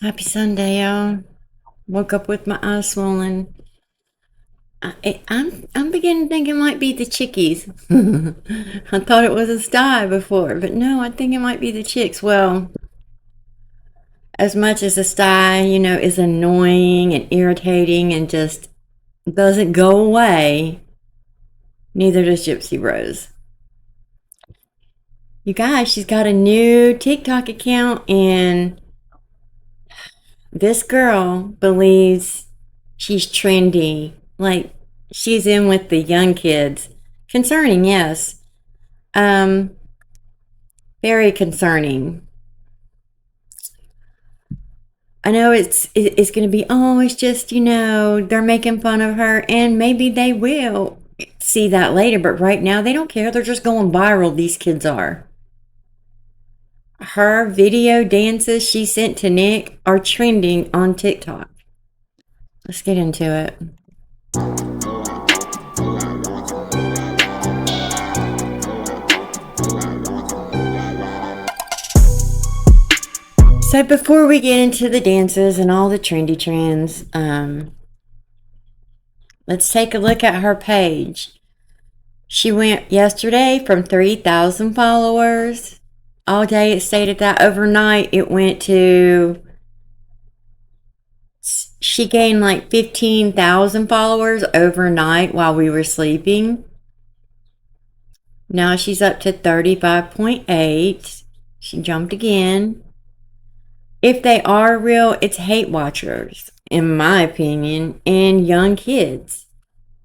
Happy Sunday, y'all. Woke up with my eyes swollen. I'm beginning to think it might be the chickies. I thought it was a sty before, but no, I think it might be the chicks. Well, as much as a sty, is annoying and irritating and just doesn't go away, neither does Gypsy Rose. You guys, she's got a new TikTok account, and this girl believes she's trendy. Like, she's in with the young kids. Concerning, yes. Um, Very concerning. I know it's going to be, oh, it's just, they're making fun of her, and maybe they will see that later, but right now they don't care. They're just going viral, these kids are. Her video dances she sent to Nick are trending on TikTok. Let's get into it. So before we get into the dances and all the trendy trends, let's take a look at her page. She went yesterday from 3,000 followers. All day it stayed at that. Overnight it went to, she gained like 15,000 followers overnight while we were sleeping. Now she's up to 35.8. She jumped again. If they are real, it's hate watchers, in my opinion, and young kids.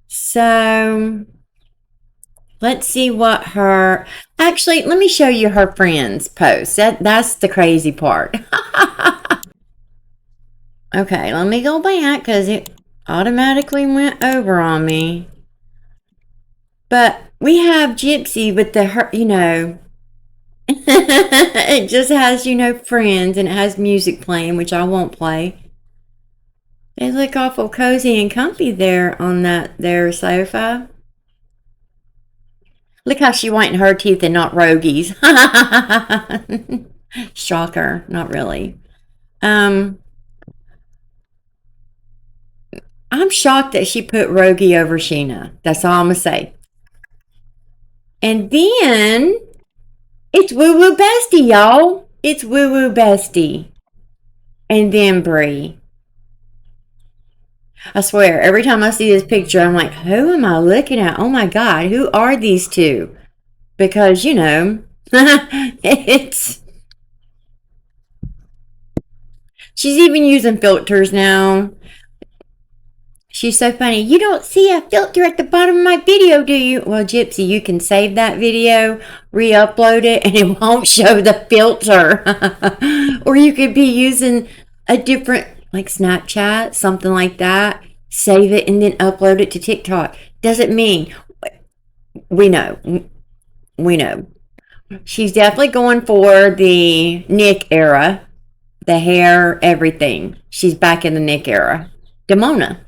So let's see what her, actually, let me show you her friends' posts. That's the crazy part. Okay, let me go back because it automatically went over on me. But we have Gypsy with it just has, friends, and it has music playing, which I won't play. They look awful cozy and comfy there on their sofa. Look how she whitened her teeth and not Rogies. Shocker, not really. I'm shocked that she put Rogie over Sheena. That's all I'm gonna say. And then it's Woo Woo Bestie, y'all. It's Woo Woo Bestie. And then Bree. I swear, every time I see this picture, I'm like, who am I looking at? Oh my God, who are these two? Because, it's. She's even using filters now. She's so funny. You don't see a filter at the bottom of my video, do you? Well, Gypsy, you can save that video, re-upload it, and it won't show the filter. Or you could be using a different, like Snapchat, something like that. Save it and then upload it to TikTok. Doesn't mean, we know. We know. She's definitely going for the Nick era. The hair, everything. She's back in the Nick era. Demona.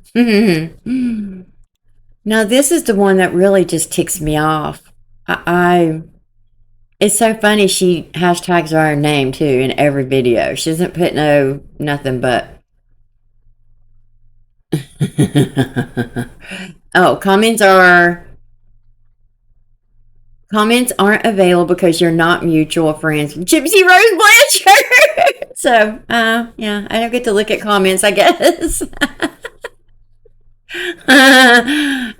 Now this is the one that really just ticks me off. It's so funny. She hashtags her own name too in every video. She doesn't put nothing but. Oh, comments aren't available because you're not mutual friends with Gypsy Rose Blanchard. So, yeah, I don't get to look at comments, I guess. I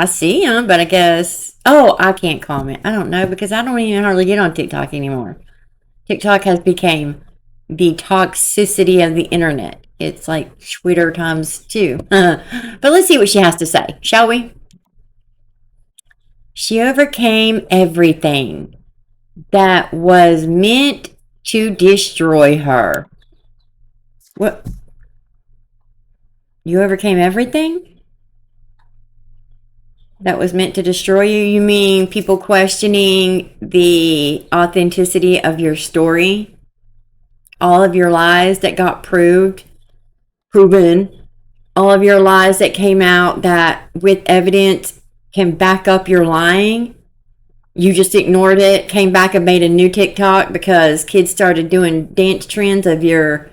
see them, but I guess. Oh, I can't comment. I don't know because I don't even hardly get on TikTok anymore. TikTok has become the toxicity of the internet. It's like Twitter times two. But let's see what she has to say, shall we? She overcame everything that was meant to destroy her. What? You overcame everything that was meant to destroy you? You mean people questioning the authenticity of your story? All of your lies that got proven, all of your lies that came out that with evidence can back up your lying. You just ignored it, came back and made a new TikTok because kids started doing dance trends of your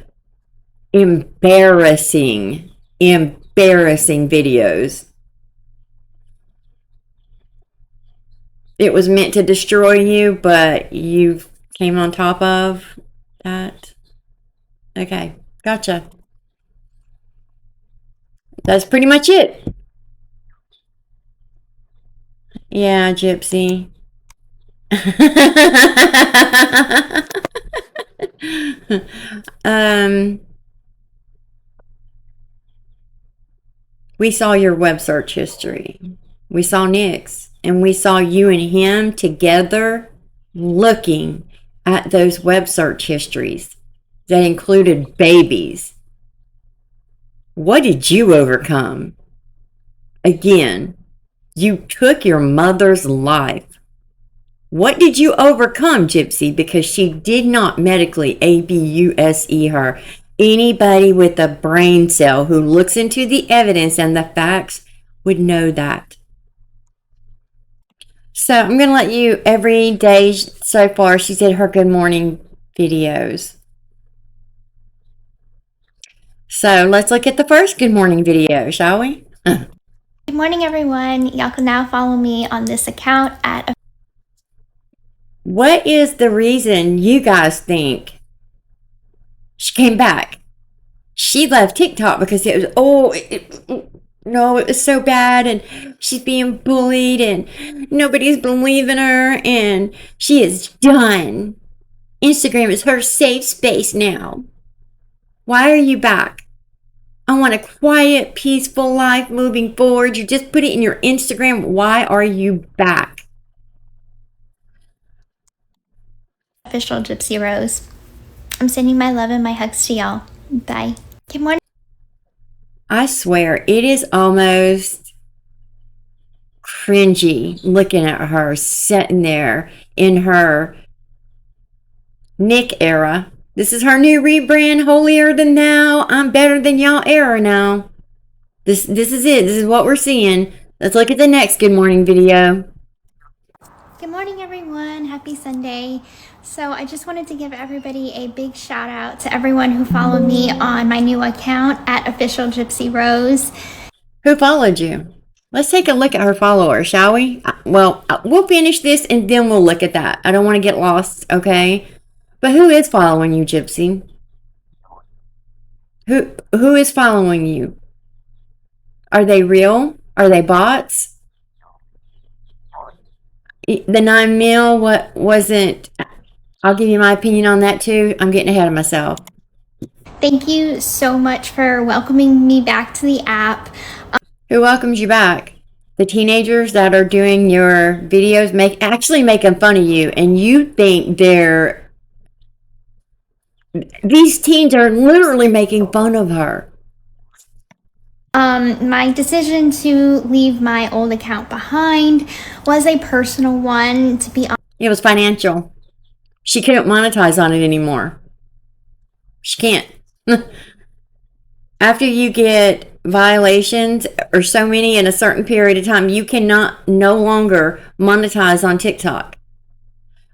embarrassing videos. It was meant to destroy you, but you came on top of that. Okay, gotcha. That's pretty much it. Yeah, Gypsy. um, we saw your web search history. We saw Nick's, and we saw you and him together looking at those web search histories that included babies. What did you overcome? Again, you took your mother's life. What did you overcome, Gypsy? Because she did not medically abuse her. Anybody with a brain cell who looks into the evidence and the facts would know that. So I'm going to let you, every day so far, she did her good morning videos. So let's look at the first good morning video, shall we? Good morning, everyone. Y'all can now follow me on this account at... What is the reason you guys think she came back? She left TikTok because it was, no, it was so bad, and she's being bullied, and nobody's believing her, and she is done. Instagram is her safe space now. Why are you back? I want a quiet, peaceful life moving forward. You just put it in your Instagram. Why are you back? Official Gypsy Rose. I'm sending my love and my hugs to y'all. Bye. Good morning. I swear, it is almost cringy looking at her sitting there in her Nick era. This is her new rebrand, holier than thou. I'm better than y'all era now. This is it. This is what we're seeing. Let's look at the next good morning video. Good morning, everyone. Happy Sunday. So I just wanted to give everybody a big shout out to everyone who followed me on my new account at Official Gypsy Rose. Who followed you? Let's take a look at her followers, shall we? Well, we'll finish this and then we'll look at that. I don't want to get lost, okay? But who is following you, Gypsy? Who is following you? Are they real? Are they bots? The 9 mil, what wasn't... I'll give you my opinion on that too. I'm getting ahead of myself. Thank you so much for welcoming me back to the app. Who welcomes you back? The teenagers that are doing your videos actually making fun of you, and you think these teens are literally making fun of her. My decision to leave my old account behind was a personal one, to be honest. It was financial. She couldn't monetize on it anymore. She can't. After you get violations or so many in a certain period of time, you cannot no longer monetize on TikTok.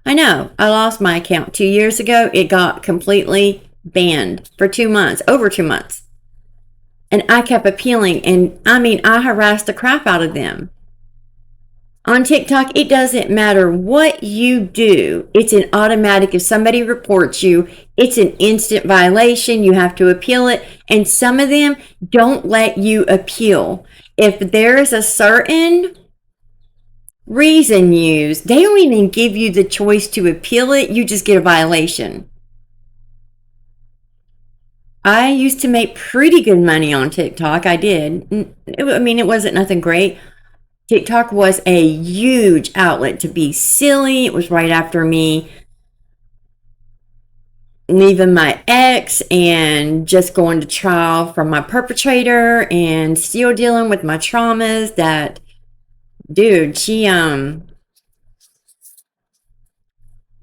I know. I lost my account 2 years ago. It got completely banned for 2 months, over 2 months. And I kept appealing, and I harassed the crap out of them. On TikTok, it doesn't matter what you do. It's an automatic. If somebody reports you, it's an instant violation. You have to appeal it. And some of them don't let you appeal. If there is a certain reason used, they don't even give you the choice to appeal it. You just get a violation. I used to make pretty good money on TikTok. I did. It wasn't nothing great. TikTok was a huge outlet to be silly. It was right after me leaving my ex and just going to trial from my perpetrator and still dealing with my traumas. That dude,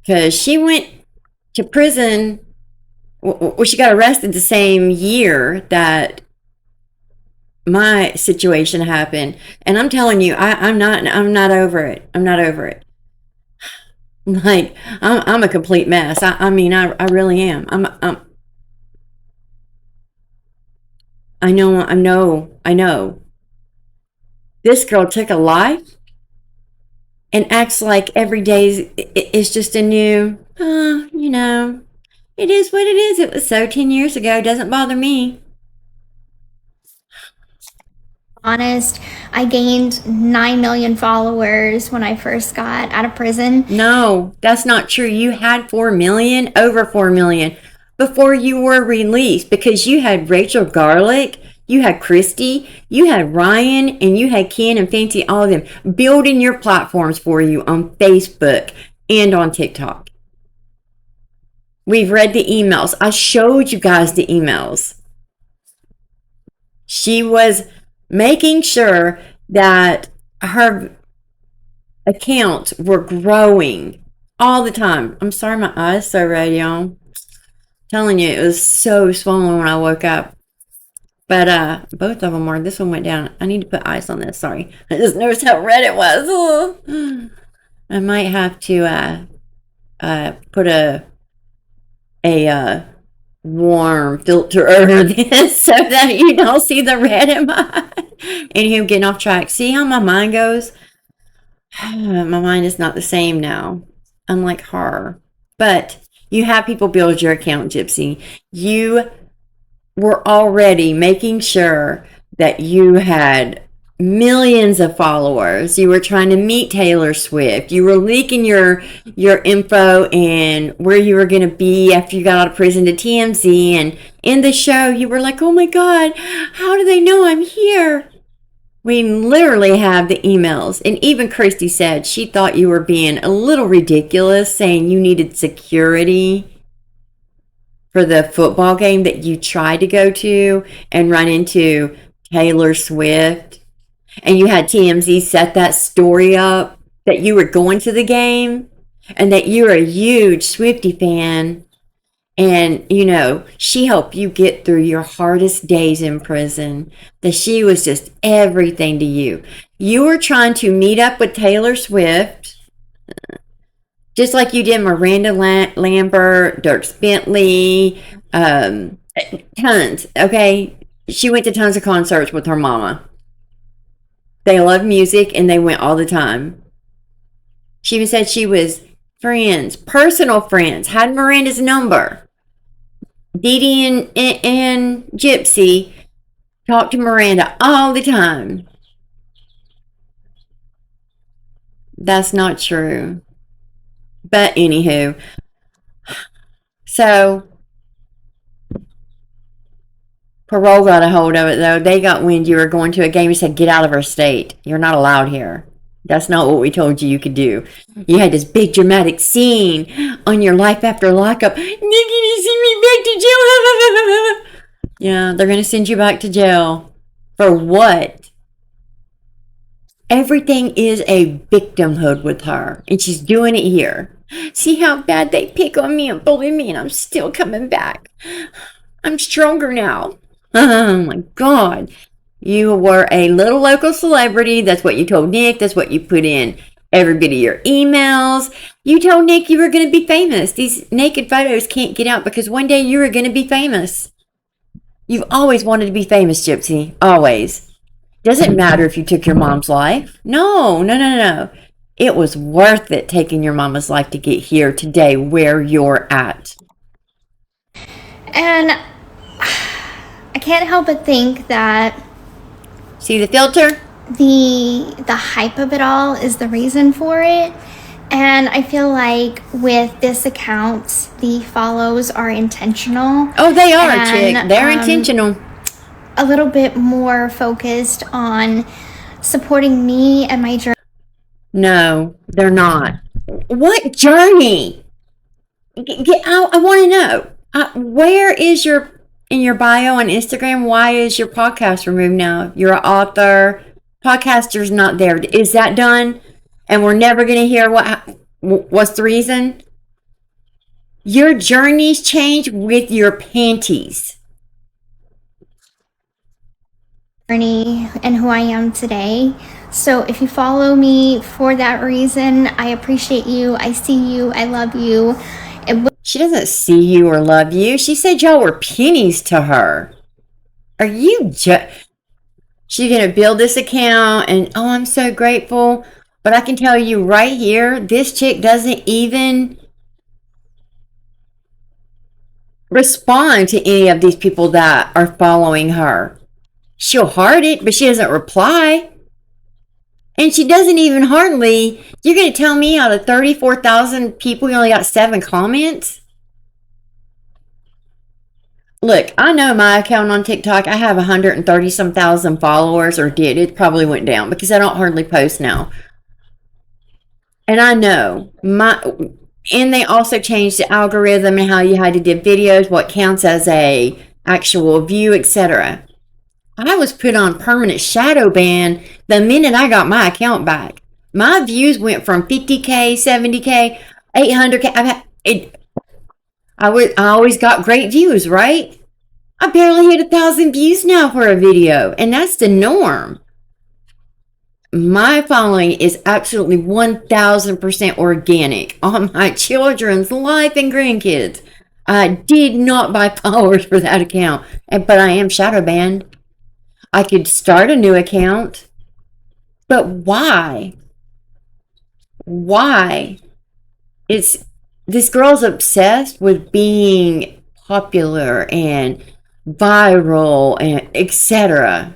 because she went to prison. Well, she got arrested the same year that my situation happened, and I'm telling you, I'm not over it. I'm not over it. Like, I'm a complete mess. I really am. I know. This girl took a life and acts like every day is just a new, it is what it is. It was so 10 years ago. It doesn't bother me. Honest, I gained 9 million followers when I first got out of prison. No, that's not true. You had 4 million, over 4 million before you were released because you had Rachel Garlick, you had Christy, you had Ryan, and you had Ken and Fancy, all of them building your platforms for you on Facebook and on TikTok. We've read the emails. I showed you guys the emails. She was making sure that her accounts were growing all the time. I'm sorry, my eyes so red, y'all. Telling you, it was so swollen when I woke up. But both of them were. This one went down. I need to put ice on this. Sorry, I just noticed how red it was. Oh. I might have to put a warm filter over this so that you don't see the red in my eye. Anywho, getting off track. See how my mind goes? My mind is not the same now. Unlike her. But you have people build your account, Gypsy. You were already making sure that you had millions of followers. You were trying to meet Taylor Swift. You were leaking your info and where you were going to be after you got out of prison to TMZ. And in the show, you were like, oh my God, how do they know I'm here? We literally have the emails. And even Christy said she thought you were being a little ridiculous, saying you needed security for the football game that you tried to go to and run into Taylor Swift. And you had TMZ set that story up that you were going to the game and that you're a huge Swiftie fan. And, she helped you get through your hardest days in prison. That she was just everything to you. You were trying to meet up with Taylor Swift, just like you did Miranda Lambert, Dierks Bentley, tons, okay? She went to tons of concerts with her mama. They loved music and they went all the time. She even said she was friends, personal friends, had Miranda's number. Dee Dee and Gypsy talked to Miranda all the time. That's not true. But anywho, so parole got a hold of it though. They got wind you were going to a game and said, get out of our state. You're not allowed here. That's not what we told you could do. You had this big dramatic scene on your life after lockup. Nikki, you send me back to jail. Yeah, they're going to send you back to jail. For what? Everything is a victimhood with her. And she's doing it here. See how bad they pick on me and bully me and I'm still coming back. I'm stronger now. Oh my God. You were a little local celebrity. That's what you told Nick. That's what you put in every bit of your emails. You told Nick you were going to be famous. These naked photos can't get out because one day you were going to be famous. You've always wanted to be famous, Gypsy. Always. Doesn't matter if you took your mom's life. No. It was worth it taking your mama's life to get here today where you're at. And I can't help but think that see the filter? The hype of it all is the reason for it. And I feel like with this account, the follows are intentional. Oh, they are, chick. They're intentional. A little bit more focused on supporting me and my journey. No, they're not. What journey? I want to know. Where is in your bio on Instagram, why is your podcast removed now? You're an author. Podcaster's not there. Is that done? And we're never going to hear what's the reason? Your journeys change with your panties. Journey and who I am today. So if you follow me for that reason, I appreciate you. I see you. I love you. She doesn't see you or love you. She said y'all were pennies to her. Are you she's going to build this account and oh, I'm so grateful. But I can tell you right here, this chick doesn't even respond to any of these people that are following her. She'll heart it, but she doesn't reply. And she doesn't even hardly, you're going to tell me out of 34,000 people, you only got 7 comments? Look, I know my account on TikTok, I have 130 some thousand followers, or did. It probably went down because I don't hardly post now. And I know and they also changed the algorithm and how you had to do videos, what counts as a actual view, etc. I was put on permanent shadow ban the minute I got my account back. My views went from 50K, 70K, 800K. I always got great views, right? I barely hit 1,000 views now for a video, and that's the norm. My following is absolutely 1,000% organic on my children's life and grandkids. I did not buy followers for that account, but I am shadow banned. I could start a new account, but why? Why? This girl's obsessed with being popular and viral and etc.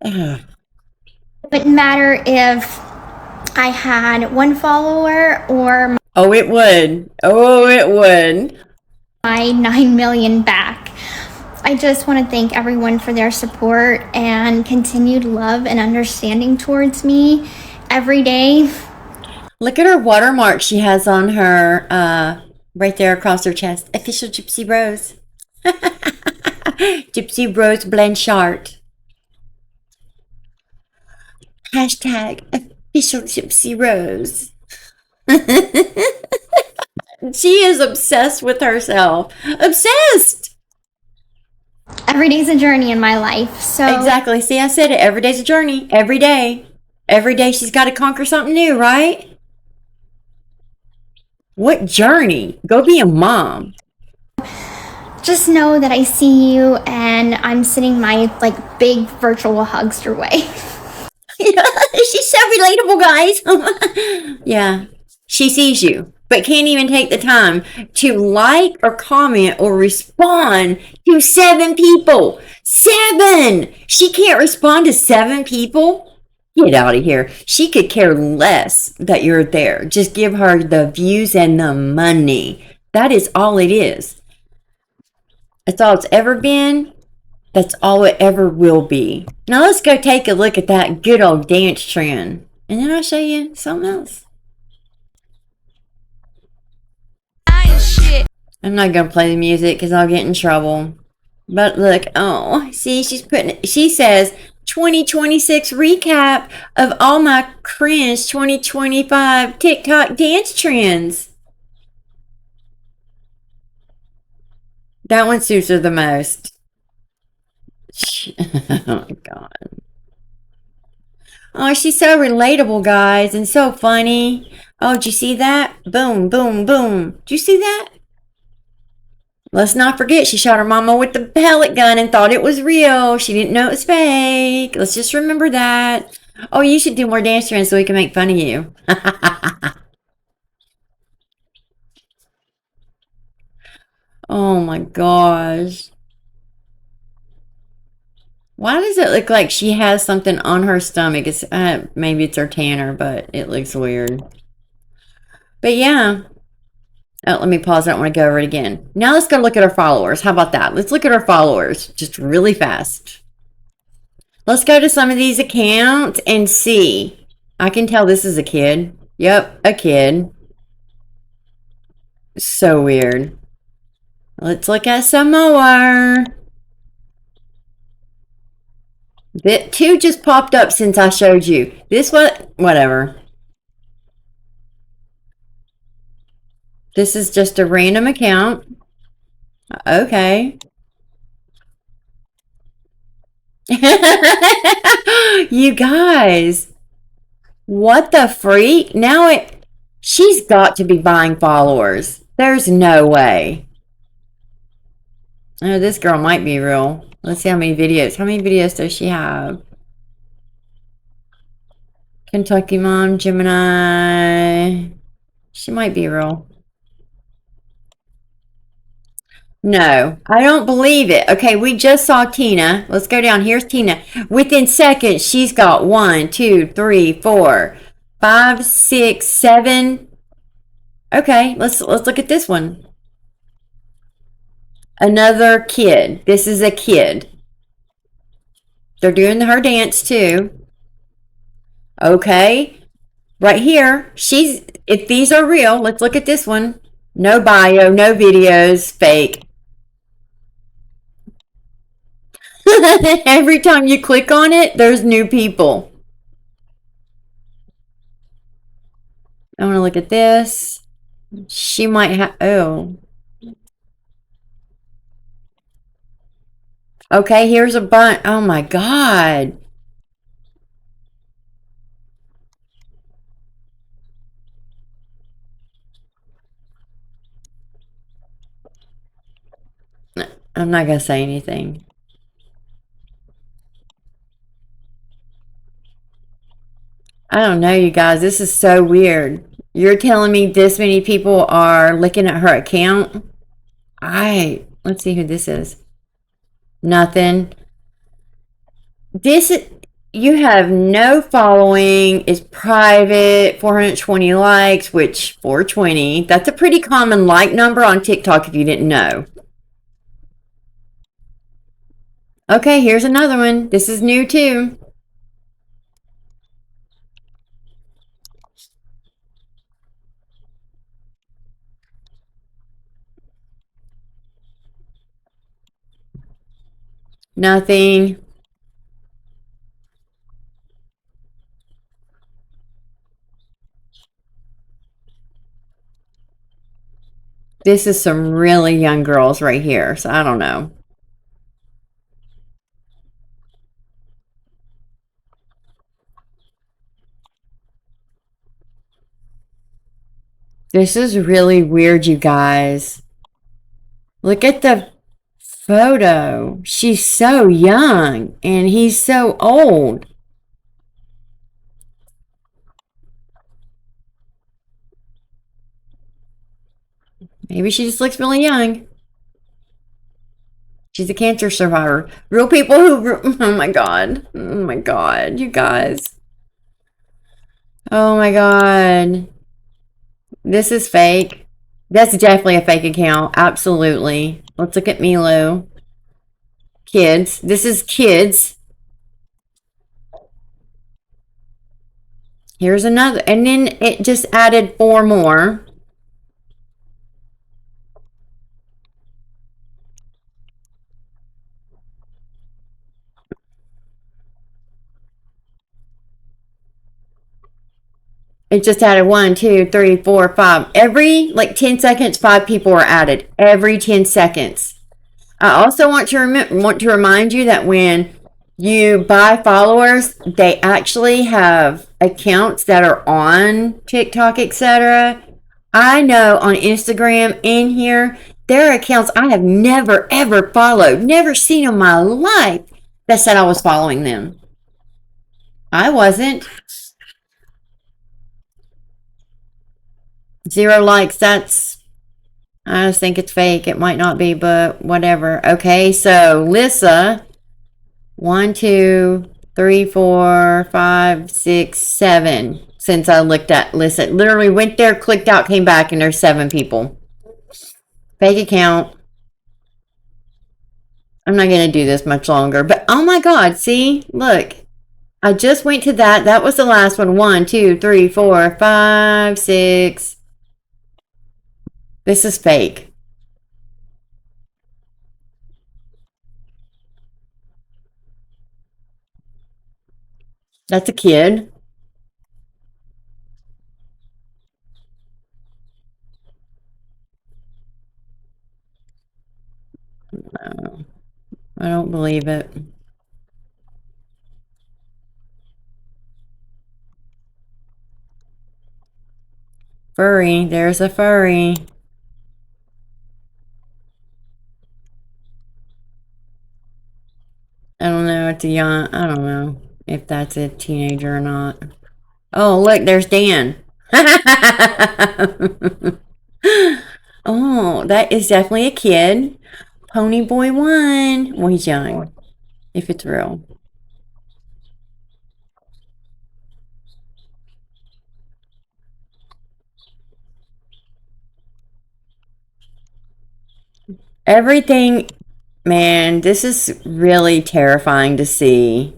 Wouldn't matter if I had 1 follower or Oh, it would. Oh, it would. my 9 million back. I just want to thank everyone for their support and continued love and understanding towards me every day. Look at her watermark she has on her, right there across her chest. Official Gypsy Rose. Gypsy Rose Blanchard. Hashtag official Gypsy Rose. She is obsessed with herself. Obsessed! Every day's a journey in my life. So Exactly. See, I said it. Every day's a journey. Every day. Every day she's got to conquer something new, right? What journey? Go be a mom. just know that I see you and I'm sending my big virtual hugs your way. She's so relatable, guys. Yeah. She sees you, but can't even take the time to like or comment or respond to 7 people. 7! She can't respond to 7 people? Get out of here. She could care less that you're there. Just give her the views and the money. That is all it is. That's all it's ever been. That's all it ever will be. Now let's go take a look at that good old dance trend. And then I'll show you something else. I'm not going to play the music because I'll get in trouble. But look, oh, see, she says 2026 recap of all my cringe 2025 TikTok dance trends. That one suits her the most. Oh my God. Oh, she's so relatable, guys, and so funny. Oh, did you see that? Boom, boom, boom. Did you see that? Let's not forget, she shot her mama with the pellet gun and thought it was real. She didn't know it was fake. Let's just remember that. Oh, you should do more dance trends so we can make fun of you. Oh my gosh. Why does it look like she has something on her stomach? It's maybe it's her tanner, but it looks weird. But yeah. Oh, let me pause. I don't want to go over it again. Now let's go look at our followers. How about that? Let's look at our followers just really fast. Let's go to some of these accounts and see. I can tell this is a kid. Yep, a kid. So weird. Let's look at some more. 2 just popped up since I showed you. This one, whatever. This is just a random account. Okay. You guys. What the freak? Now she's got to be buying followers. There's no way. Oh, this girl might be real. Let's see how many videos. How many videos does she have? Kentucky Mom, Gemini. She might be real. No, I don't believe it. Okay, we just saw Tina. Let's go down. Here's Tina. Within seconds, she's got 1, 2, 3, 4, 5, 6, 7. Okay, let's look at this one. Another kid. This is a kid. They're doing her dance too. Okay, right here. If these are real, let's look at this one. No bio, no videos, fake. Every time you click on it, there's new people. I want to look at this. She might have. Oh. Okay, here's a bunch. Oh my God. I'm not going to say anything. I don't know, you guys. This is so weird. You're telling me this many people are looking at her account? Let's see who this is. Nothing. This is, you have no following, is private, 420 likes, which 420, that's a pretty common like number on TikTok if you didn't know. Okay, here's another one. This is new too. Nothing. This is some really young girls right here, so I don't know. This is really weird, you guys. Look at the photo. She's so young and he's so old. Maybe she just looks really young. She's a cancer survivor. Real people who, oh my God. Oh my God, you guys. Oh my God. This is fake. That's definitely a fake account. Absolutely. Let's look at Milo. Kids. This is kids. Here's another. And then it just added 4 more. It just added 1, 2, 3, 4, 5. Every like 10 seconds, 5 people are added. Every 10 seconds. I also want to remind you that when you buy followers, they actually have accounts that are on TikTok, etc. I know on Instagram in here, there are accounts I have never ever followed, never seen in my life that said I was following them. I wasn't. 0 likes. I just think it's fake. It might not be, but whatever. Okay, so Lissa, 1, 2, 3, 4, 5, 6, 7. Since I looked at Lissa, literally went there, clicked out, came back, and there's 7 people. Fake account. I'm not gonna do this much longer, but oh my God, see, look, I just went to that. That was the last one. 1, 2, 3, 4, 5, 6. This is fake. That's a kid. No, I don't believe it. Furry. There's a furry. know it's a young, I don't know if that's a teenager or not. Oh, look, there's Dan. Oh, that is definitely a kid. Pony Boy 1. Well, he's young, if it's real. Everything, man, this is really terrifying to see.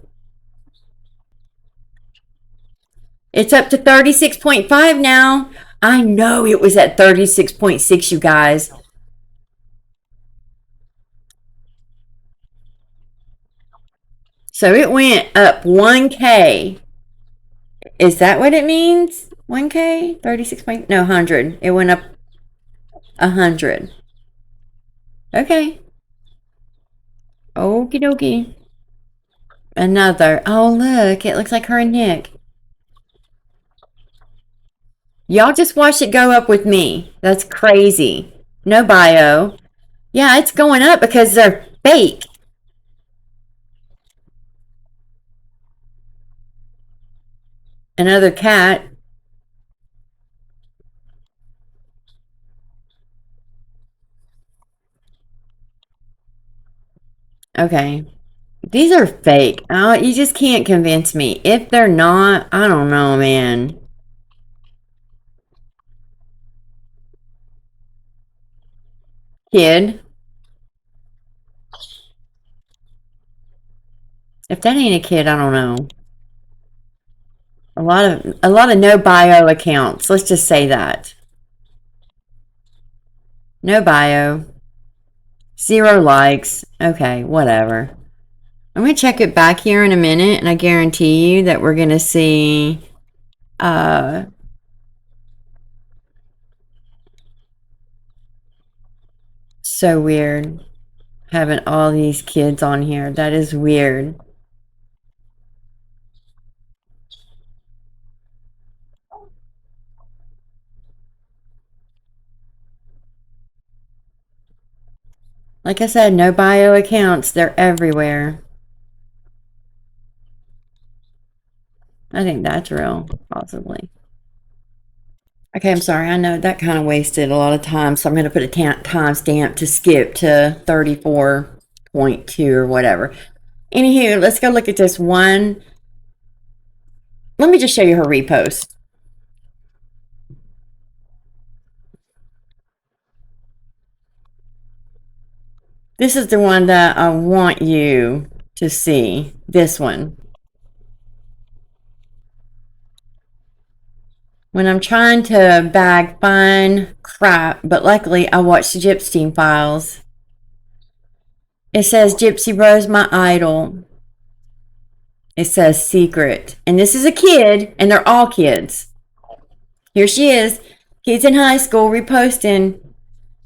It's up to 36.5 now. I know it was at 36.6, you guys. So it went up 1K. Is that what it means? 1K? 36 point? No, 100. It went up 100. Okay. Okie dokie. Another. Oh, look. It looks like her and Nick. Y'all just watch it go up with me. That's crazy. No bio. Yeah, it's going up because they're fake. Another cat. Okay. These are fake. Oh, you just can't convince me. If they're not, I don't know, man. Kid. If that ain't a kid, I don't know. A lot of no bio accounts. Let's just say that. No bio. 0 likes. Okay, whatever. I'm gonna check it back here in a minute, and I guarantee you that we're gonna see so weird having all these kids on here. That is weird. Like I said, no bio accounts. They're everywhere. I think that's real, possibly. Okay, I'm sorry. I know that kind of wasted a lot of time, so I'm going to put a timestamp to skip to 34.2 or whatever. Anywho, let's go look at this one. Let me just show you her repost. This is the one that I want you to see. This one. When I'm trying to bag fun crap, but luckily I watched the Gypsy files. It says Gypsy Rose, my idol. It says secret. And this is a kid, and they're all kids. Here she is. Kids in high school reposting.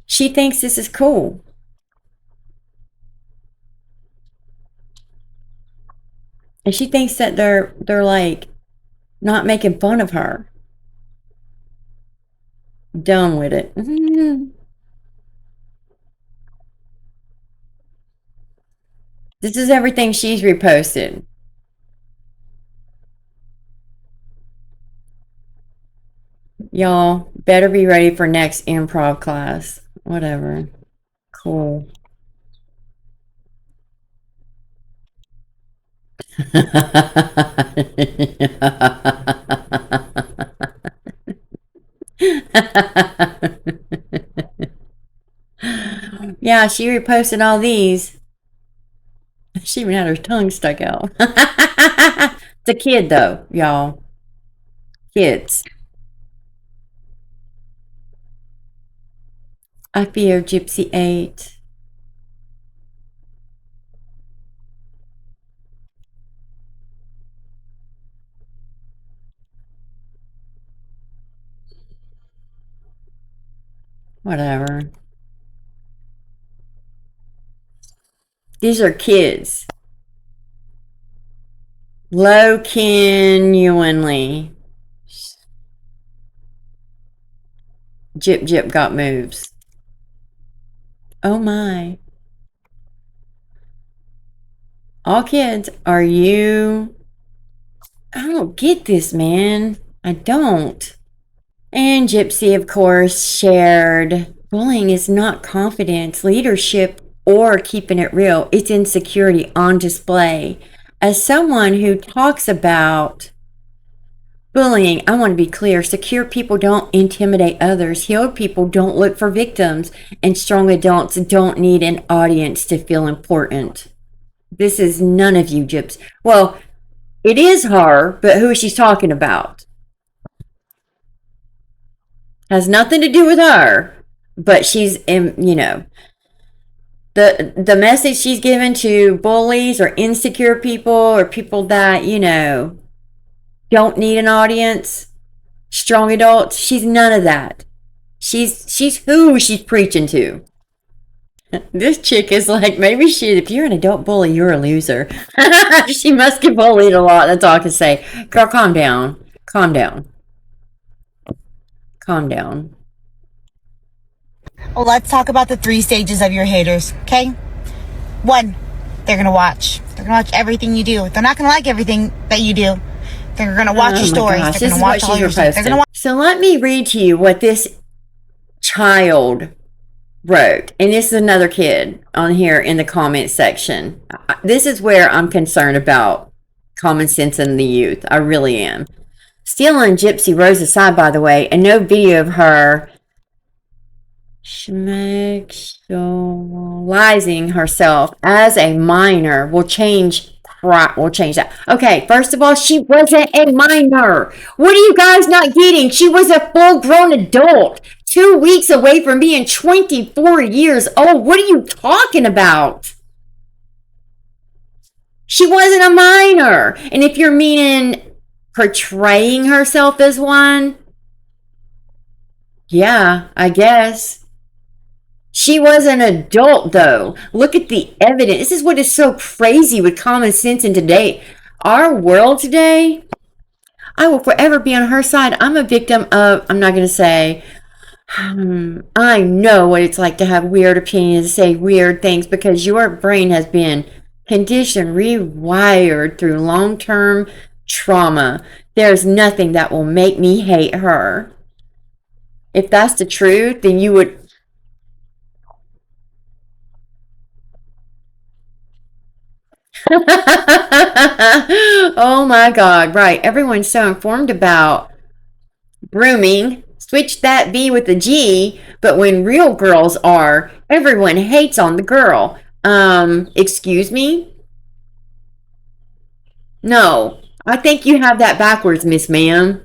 She thinks this is cool. And she thinks that they're like not making fun of her. Done with it. This is everything she's reposted. Y'all better be ready for next improv class. Whatever. Cool. Yeah, she reposted all these. She even had her tongue stuck out. It's a kid, though, y'all. Kids. I fear Gypsy 8. Whatever. These are kids. Low genuinely. Jip Jip got moves. Oh my. All kids, are you... I don't get this, man. I don't. And Gypsy, of course, shared bullying is not confidence, leadership, or keeping it real. It's insecurity on display. As someone who talks about bullying, I want to be clear. Secure people don't intimidate others. Healed people don't look for victims. And strong adults don't need an audience to feel important. This is none of you, Gypsy. Well, it is her, but who is she talking about? Has nothing to do with her, but she's the message she's given to bullies or insecure people or people that don't need an audience, strong adults. She's none of that. She's who she's preaching to. This chick is like, maybe if you're an adult bully, you're a loser. She must get bullied a lot. That's all I can say. Girl, calm down. Calm down. Calm down. Well, let's talk about the 3 stages of your haters, okay? 1, they're going to watch. They're going to watch everything you do. They're not going to like everything that you do. They're going to watch your stories. Gosh, they're going to watch all your stuff. They're going to watch. So let me read to you what this child wrote. And this is another kid on here in the comment section. This is where I'm concerned about common sense in the youth. I really am. Stealing Gypsy Rose aside, by the way, and no video of her sexualizing herself as a minor will change that. Okay, first of all, she wasn't a minor. What are you guys not getting? She was a full-grown adult, 2 weeks away from being 24 years old. What are you talking about? She wasn't a minor. And if you're meaning portraying herself as one, yeah, I guess. She was an adult, though. Look at the evidence. This is what is so crazy with common sense in today. Our world today, I will forever be on her side. I'm a victim of, I'm not going to say, I know what it's like to have weird opinions, say weird things, because your brain has been conditioned, rewired through long-term trauma. There's nothing that will make me hate her. If that's the truth, then you would... Oh my God, right. Everyone's so informed about grooming. Switch that B with a G, but when real girls are, everyone hates on the girl. Excuse me? No, I think you have that backwards, Miss Ma'am.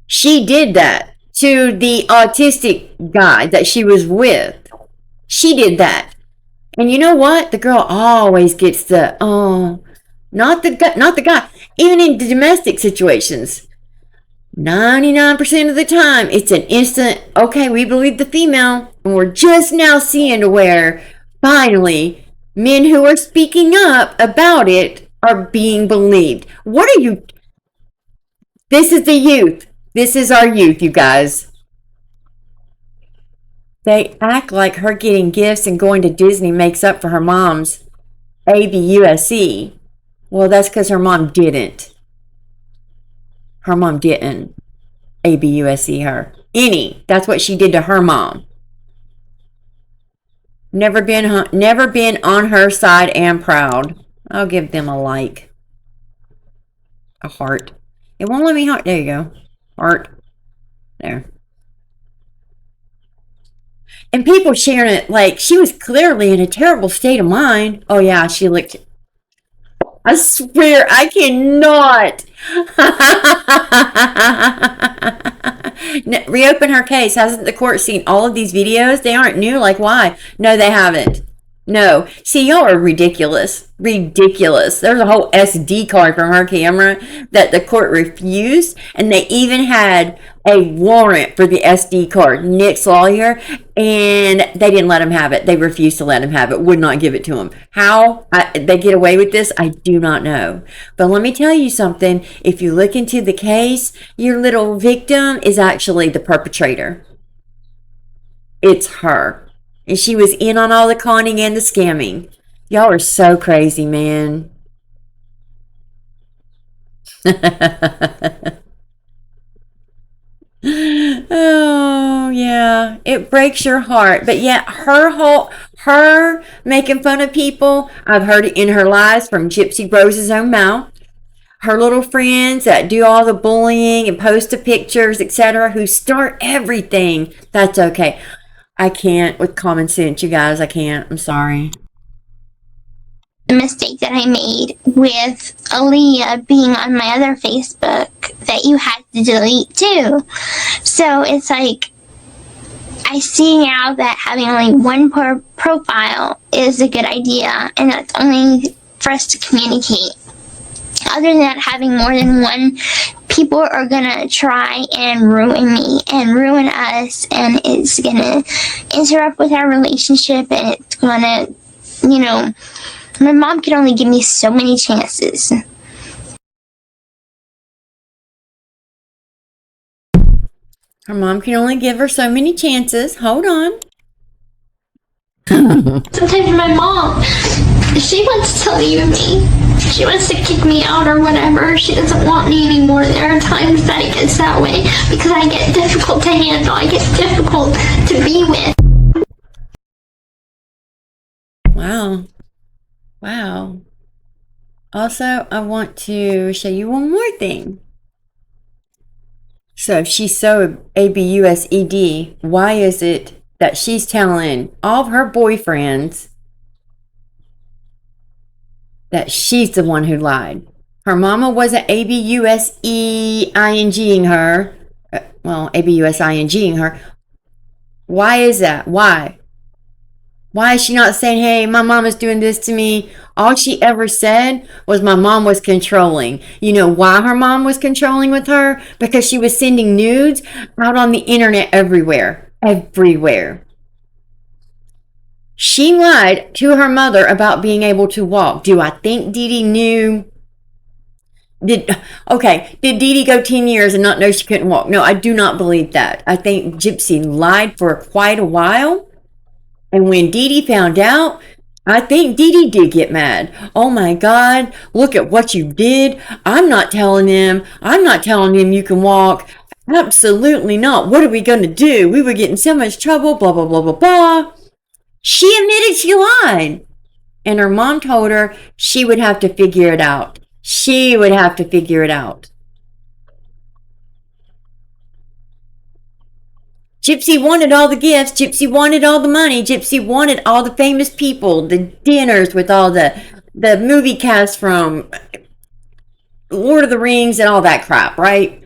She did that to the autistic guy that she was with. She did that. And you know what? The girl always gets the, not the guy. Even in domestic situations, 99% of the time, it's an instant, okay, we believe the female. And we're just now seeing to where, finally, men who are speaking up about it are being believed. What are you... This is the youth. This is our youth, you guys. They act like her getting gifts and going to Disney makes up for her mom's ABUSC. Well, that's because her mom didn't. Her mom didn't ABUSC her. That's what she did to her mom. Never been on her side and proud. I'll give them a like. A heart. It won't let me heart. There you go. Heart. There. And people sharing it like she was clearly in a terrible state of mind. Oh yeah, she looked... I swear, I cannot. Reopen her case. Hasn't the court seen all of these videos? They aren't new. Like, why? No, they haven't. No. See, y'all are ridiculous. Ridiculous. There's a whole SD card from her camera that the court refused, and they even had a warrant for the SD card. Nick's lawyer, and they didn't let him have it. They refused to let him have it. Would not give it to him. How they get away with this, I do not know. But let me tell you something. If you look into the case, your little victim is actually the perpetrator. It's her. And she was in on all the conning and the scamming. Y'all are so crazy, man. Oh yeah, it breaks your heart. But yet her making fun of people, I've heard it in her lies from Gypsy Rose's own mouth. Her little friends that do all the bullying and post the pictures, etc., who start everything. That's okay. I can't with common sense, you guys. I can't. I'm sorry. The mistake that I made with Aaliyah being on my other Facebook that you had to delete too. So it's like, I see now that having only one profile is a good idea, and that's only for us to communicate. Other than that, having more than one, people are gonna try and ruin me and ruin us, and it's gonna interrupt with our relationship, and it's gonna, you know, my mom can only give me so many chances. Her mom can only give her so many chances. Hold on. Sometimes my mom, she wants to leave me. She wants to kick me out or whatever. She doesn't want me anymore. There are times that it gets that way because I get difficult to handle. I get difficult to be with. Wow. Wow. Also, I want to show you one more thing. So if she's so abused, why is it that she's telling all of her boyfriends that she's the one who lied? Her mama wasn't abusing her. Well, abusing her. Why is that? Why? Why is she not saying, hey, my mom is doing this to me? All she ever said was my mom was controlling. You know why her mom was controlling with her? Because she was sending nudes out on the internet everywhere. Everywhere. She lied to her mother about being able to walk. Do I think Dee Dee knew? Did Dee Dee go 10 years and not know she couldn't walk? No, I do not believe that. I think Gypsy lied for quite a while. And when Dee Dee found out, I think Dee Dee did get mad. Oh my God, look at what you did. I'm not telling him you can walk. Absolutely not. What are we going to do? We were getting so much trouble, blah, blah, blah, blah, blah. She admitted she lied. And her mom told her she would have to figure it out. She would have to figure it out. Gypsy wanted all the gifts. Gypsy wanted all the money. Gypsy wanted all the famous people, the dinners with all the movie cast from Lord of the Rings and all that crap, right?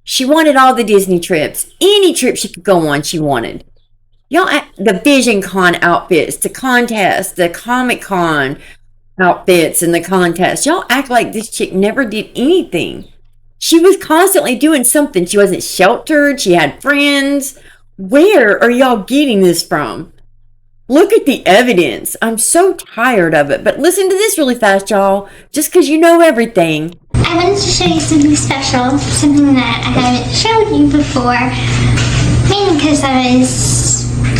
She wanted all the Disney trips. Any trip she could go on, she wanted. Y'all, the Vision Con outfits, the contest, the Comic Con outfits and the contest. Y'all act like this chick never did anything. She was constantly doing something. She wasn't sheltered. She had friends. Where are y'all getting this from? Look at the evidence. I'm so tired of it. But listen to this really fast, y'all. Just because you know everything. I wanted to show you something special, something that I haven't showed you before. Mainly because I was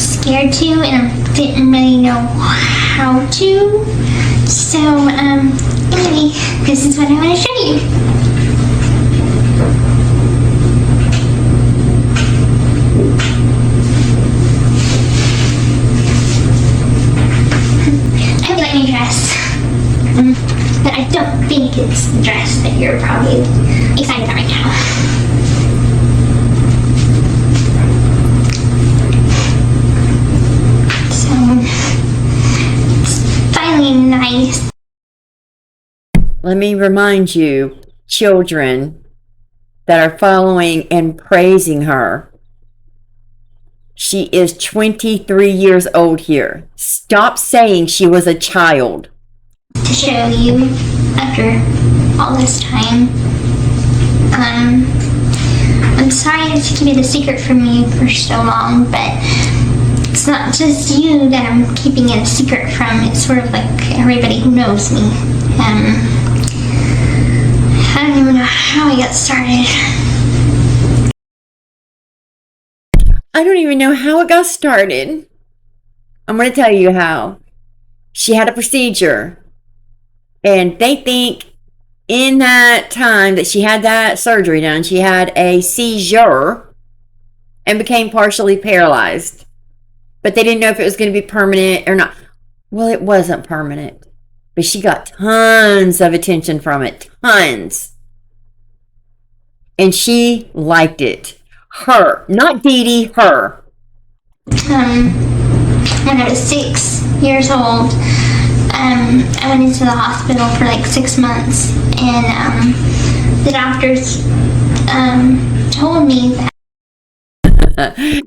scared to and I didn't really know how to. So, anyway, this is what I want to show you. Dress, but I don't think it's the dress that you're probably excited about right now. So it's finally nice. Let me remind you, children that are following and praising her. She is 23 years old here. Stop saying she was a child. To show you after all this time. I'm sorry to keep it a secret from you for so long, but it's not just you that I'm keeping it a secret from. It's sort of like everybody who knows me. I don't even know how I got started. I don't even know how it got started. I'm going to tell you how. she had a procedure, and they think in that time that she had that surgery done, she had a seizure and became partially paralyzed. But they didn't know if it was going to be permanent or not. Well, it wasn't permanent, but she got tons of attention from it. Tons. And she liked it. Her. Not Dee Dee, her. When I was 6 years old, I went into the hospital for like 6 months, and the doctors told me that.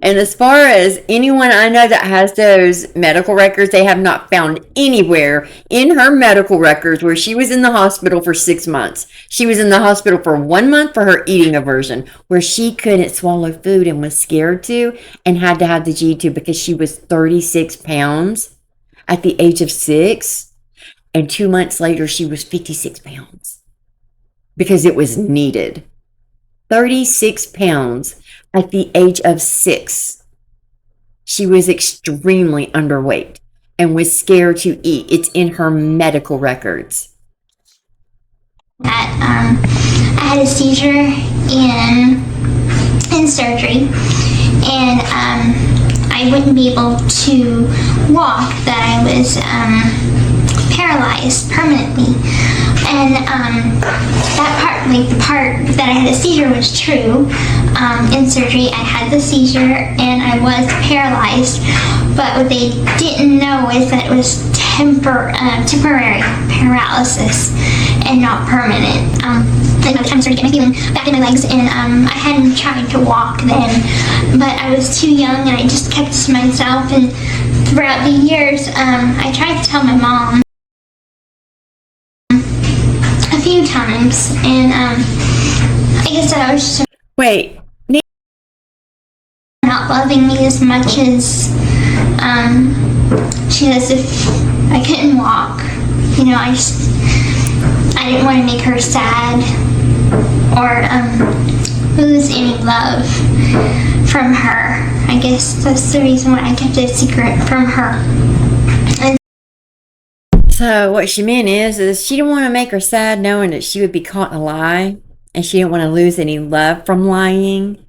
And as far as anyone I know that has those medical records, they have not found anywhere in her medical records where she was in the hospital for 6 months. She was in the hospital for 1 month for her eating aversion, where she couldn't swallow food and was scared to and had to have the G-tube because she was 36 pounds at the age of 6. And 2 months later, she was 56 pounds because it was needed. 36 pounds at the age of 6. She was extremely underweight and was scared to eat. It's in her medical records. I had a seizure in surgery, and I wouldn't be able to walk, that I was paralyzed permanently. And that part, like the part that I had a seizure, was true. In surgery, I had the seizure and I was paralyzed, but what they didn't know is that it was temporary paralysis and not permanent. Then by the time I started getting my feeling back in my legs, and I hadn't tried to walk then, but I was too young and I just kept it to myself. And throughout the years, I tried to tell my mom a few times, and I guess I was just Wait, not loving me as much as she does if I couldn't walk. You know, I didn't want to make her sad or lose any love from her. I guess that's the reason why I kept it a secret from her. And so what she meant is she didn't want to make her sad knowing that she would be caught in a lie, and she didn't want to lose any love from lying,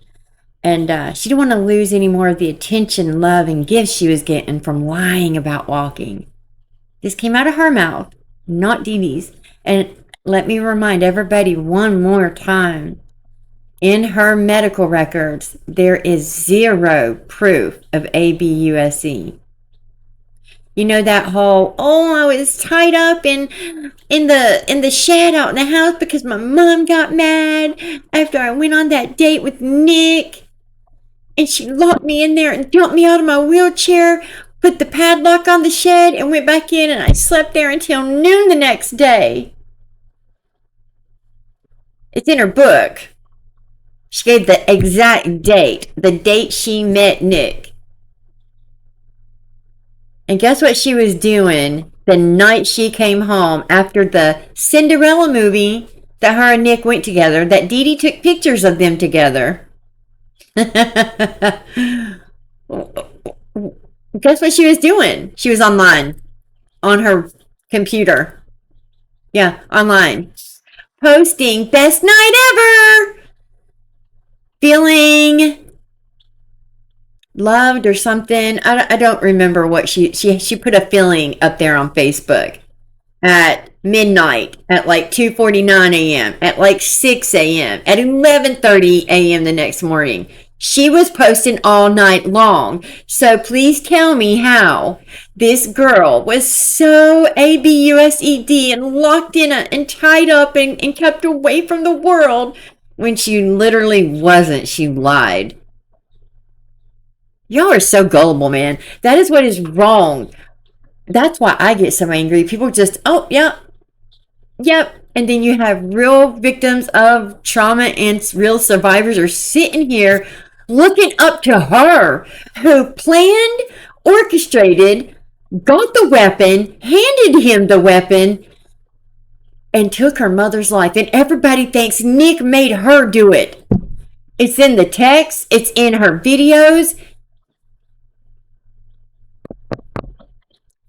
and she didn't want to lose any more of the attention, love, and gifts she was getting from lying about walking. This came out of her mouth, not Dee Dee's. And let me remind everybody one more time. In her medical records, there is zero proof of ABUSE. You know that whole, I was tied up in the shed out in the house because my mom got mad after I went on that date with Nick, and she locked me in there and dumped me out of my wheelchair, put the padlock on the shed, and went back in, and I slept there until noon the next day. It's in her book. She gave the exact date, the date she met Nick. And guess what she was doing the night she came home after the Cinderella movie that her and Nick went together, that Dee Dee took pictures of them together. Guess what she was doing? She was online on her computer. Yeah, online. Posting best night ever. Feeling loved or something. I don't remember what she put a feeling up there on Facebook at midnight, at like 2:49 a.m., at like 6 a.m., at 11:30 a.m. the next morning. She was posting all night long. So please tell me how this girl was so ABUSED and locked in and tied up and kept away from the world when she literally wasn't. She lied. Y'all are so gullible, man. That is what is wrong. That's why I get so angry. People just, yep. And then you have real victims of trauma and real survivors are sitting here looking up to her, who planned, orchestrated, got the weapon, handed him the weapon, and took her mother's life. And everybody thinks Nick made her do it. It's in the text. It's in her videos.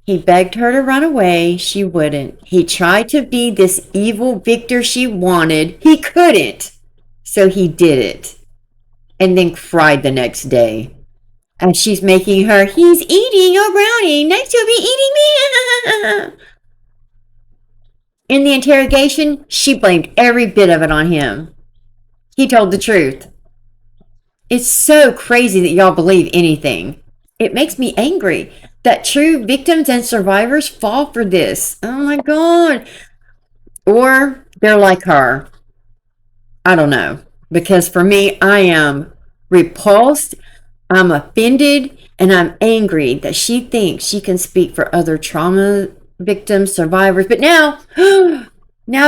He begged her to run away. She wouldn't. He tried to be this evil Victor she wanted. He couldn't. So he did it. And then cried the next day. As she's making her, he's eating a brownie. Next he'll be eating me. In the interrogation, she blamed every bit of it on him. He told the truth. It's so crazy that y'all believe anything. It makes me angry that true victims and survivors fall for this. Oh my God. Or they're like her. I don't know. Because for me, I am repulsed, I'm offended, and I'm angry that she thinks she can speak for other trauma victims, survivors. But now,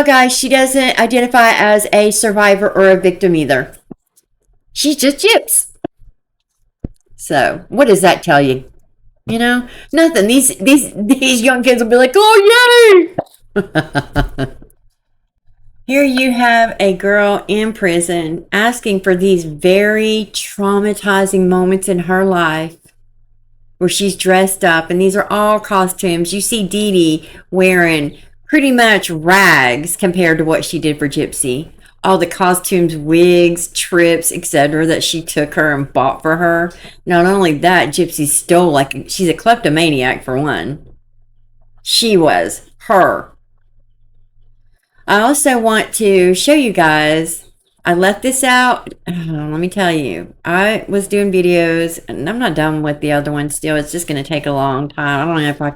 guys, she doesn't identify as a survivor or a victim either. She's just Gyps. So, what does that tell you? You know, nothing. These young kids will be like, "Oh, yay!" Here you have a girl in prison asking for these very traumatizing moments in her life where she's dressed up, and these are all costumes. You see Dee Dee wearing pretty much rags compared to what she did for Gypsy. All the costumes, wigs, trips, etc. that she took her and bought for her. Not only that, Gypsy stole, like, she's a kleptomaniac for one. She was. Her. I also want to show you guys, I left this out. Let me tell you, I was doing videos, and I'm not done with the other one still. It's just going to take a long time. I don't know if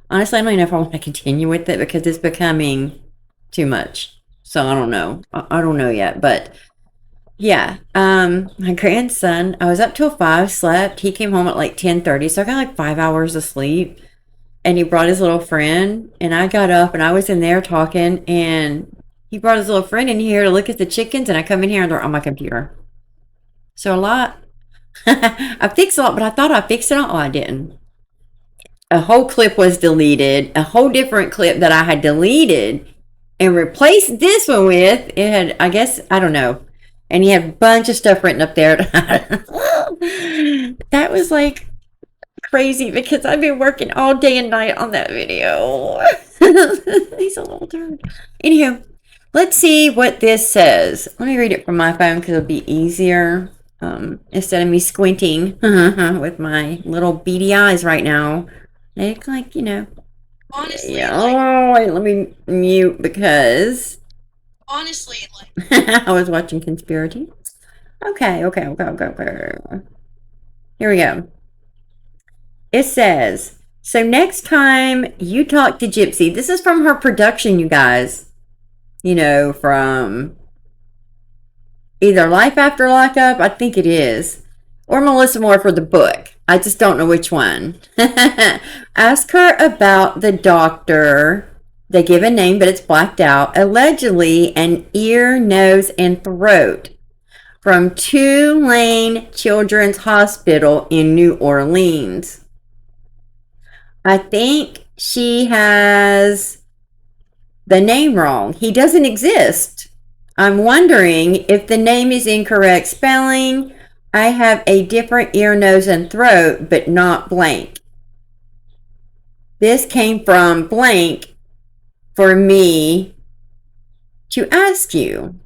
honestly, I don't know if I want to continue with it because it's becoming too much. So I don't know. I don't know yet, but yeah. My grandson, I was up till 5, slept. He came home at like 10:30, so I got like 5 hours of sleep. And he brought his little friend, and I got up, and I was in there talking, and he brought his little friend in here to look at the chickens, and I come in here, and they're on my computer. So a lot. I fixed a lot, but I thought I fixed it all. Oh, I didn't. A whole clip was deleted, a whole different clip that I had deleted and replaced this one with. It had, I guess, I don't know. And he had a bunch of stuff written up there. That was like crazy because I've been working all day and night on that video. He's a little turd. Anywho, let's see what this says. Let me read it from my phone because it'll be easier instead of me squinting with my little beady eyes right now. They look like, you know. Honestly, Yeah. like, Oh, wait, let me mute because honestly, like, I was watching Conspiracy. Okay. Here we go. It says, so next time you talk to Gypsy, this is from her production, you guys. You know, from either Life After Lockup, I think it is, or Melissa Moore for the book. I just don't know which one. Ask her about the doctor. They give a name, but it's blacked out. Allegedly an ear, nose, and throat from Tulane Children's Hospital in New Orleans. I think she has the name wrong. He doesn't exist. I'm wondering if the name is incorrect spelling. I have a different ear, nose, and throat, but not blank. This came from blank for me to ask you.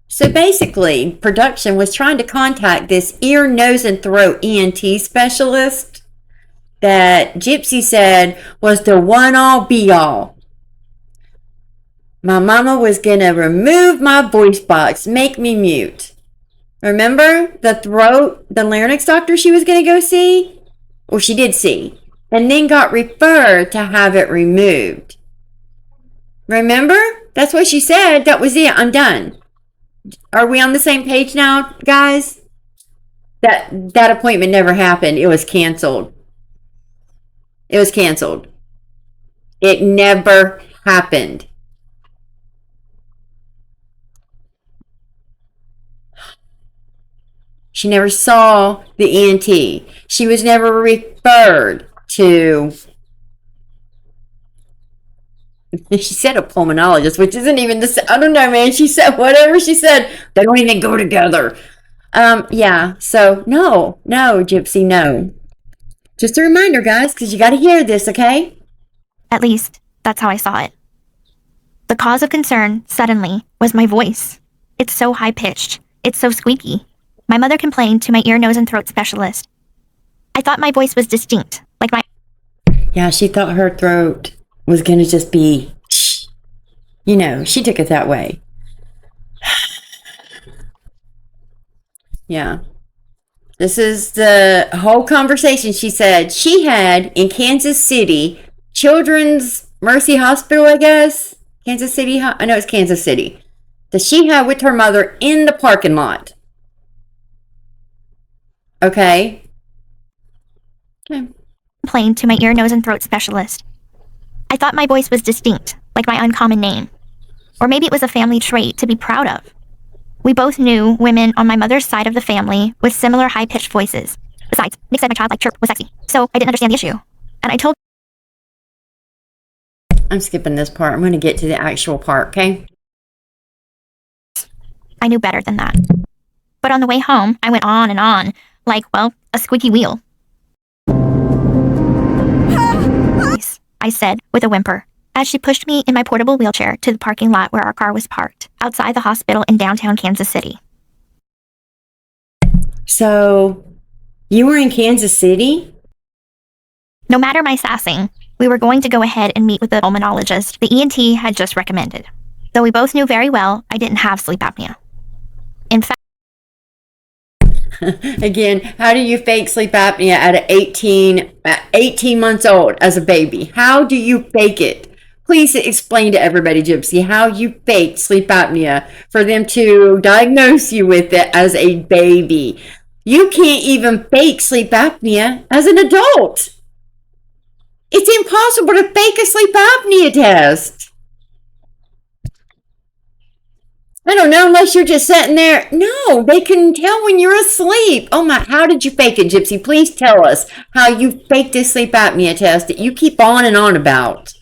So basically, production was trying to contact this ear, nose, and throat ENT specialist that Gypsy said was the one-all be-all. My mama was going to remove my voice box, make me mute. Remember the throat, the larynx doctor she was going to go see? Well, she did see. And then got referred to have it removed. Remember? That's what she said. That was it. I'm done. Are we on the same page now, guys? That appointment never happened. It was canceled. It was canceled. It never happened. She never saw the ENT. She was never referred to. She said a pulmonologist, which isn't even the same. I don't know, man. She said whatever she said. They don't even go together. Yeah. So no, Gypsy, no. Just a reminder, guys, because you got to hear this, okay? At least, that's how I saw it. The cause of concern, suddenly, was my voice. It's so high-pitched. It's so squeaky. My mother complained to my ear, nose, and throat specialist. I thought my voice was distinct, like my... Yeah, she thought her throat was going to just be, you know, she took it that way. Yeah. This is the whole conversation. She said she had in Kansas City, Children's Mercy Hospital, I guess. Kansas City. I know it's Kansas City. That she had with her mother in the parking lot. Okay. Okay. Complained to my ear, nose, and throat specialist. I thought my voice was distinct, like my uncommon name. Or maybe it was a family trait to be proud of. We both knew women on my mother's side of the family with similar high-pitched voices. Besides, Nick said my childlike chirp was sexy, so I didn't understand the issue. And I told... I'm skipping this part. I'm going to get to the actual part, okay? I knew better than that. But on the way home, I went on and on, like, well, a squeaky wheel. I said, with a whimper, as she pushed me in my portable wheelchair to the parking lot where our car was parked, outside the hospital in downtown Kansas City. So, you were in Kansas City? No matter my sassing, we were going to go ahead and meet with the pulmonologist the ENT had just recommended, though we both knew very well I didn't have sleep apnea. In fact, Again, how do you fake sleep apnea at 18 months old as a baby? How do you fake it? Please explain to everybody, Gypsy, how you faked sleep apnea for them to diagnose you with it as a baby. You can't even fake sleep apnea as an adult. It's impossible to fake a sleep apnea test. I don't know, unless you're just sitting there. No, they can tell when you're asleep. Oh my, how did you fake it, Gypsy? Please tell us how you faked this sleep apnea test that you keep on and on about.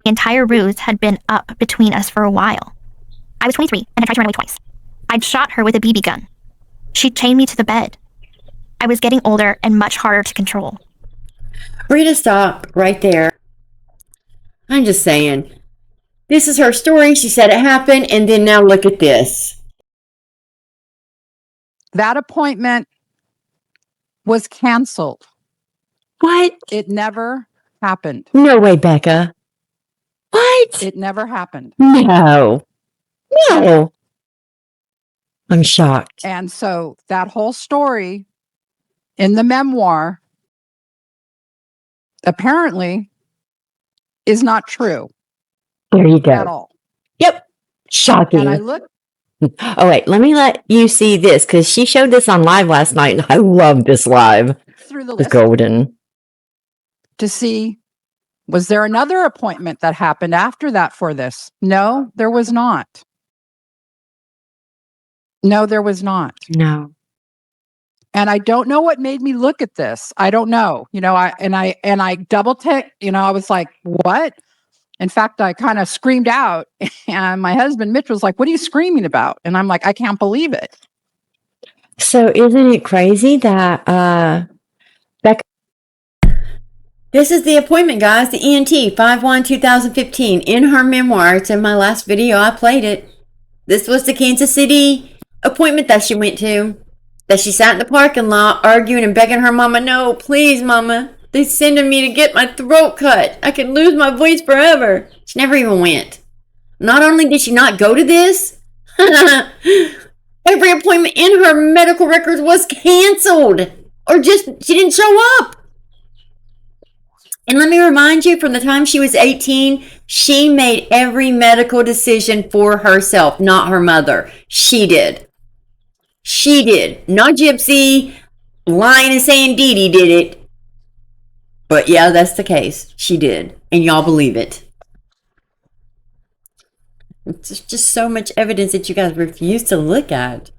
the entire ruse had been up between us for a while. I was 23 and had tried to run away twice. I'd shot her with a BB gun. She'd chained me to the bed. I was getting older and much harder to control. We're going to stop right there. I'm just saying. This is her story. She said it happened, and then now look at this. That appointment was canceled. What? It never happened. No way, Becca. What? It never happened. No. No. I'm shocked. And so that whole story in the memoir apparently is not true There you at go. all. Yep. Shocking. And I looked, Oh, wait. Let me let you see this because she showed this on live last night, and I love this live. through the It was list golden. to see, was there another appointment that happened after that for this? No, there was not. No, there was not. No. And I don't know what made me look at this. I don't know. I double ticked, I was like, what? In fact, I kind of screamed out, and my husband Mitch was like, what are you screaming about? And I'm like, I can't believe it. So isn't it crazy that Becca? This is the appointment, guys. The ENT 5/1/2015 in her memoir. It's in my last video. I played it. This was the Kansas City appointment that she went to. That she sat in the parking lot arguing and begging her mama, no, please, mama. They're sending me to get my throat cut. I could lose my voice forever. She never even went. Not only did she not go to this, every appointment in her medical records was canceled. Or just, she didn't show up. And let me remind you, from the time she was 18, she made every medical decision for herself, not her mother. She did. She did. Not Gypsy lying and saying Dee Dee did it. But yeah, that's the case. She did. And y'all believe it. It's just so much evidence that you guys refuse to look at.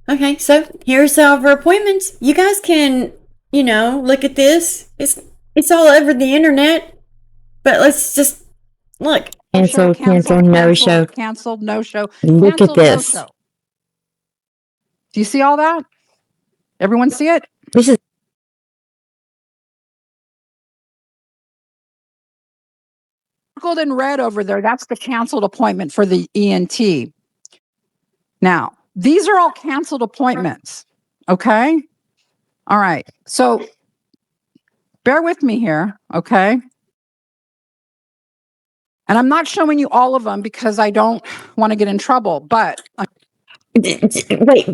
Okay, so here's all of her appointments. You guys can, look at this. It's all over the internet. But let's just look. Cancel, no show. Canceled, no show. Look at Canceled, this. no show. Do you see all that? Everyone see it? This is circled in red over there, that's the canceled appointment for the ENT. Now, these are all canceled appointments. Okay. All right. So bear with me here. Okay. And I'm not showing you all of them because I don't want to get in trouble, but Wait.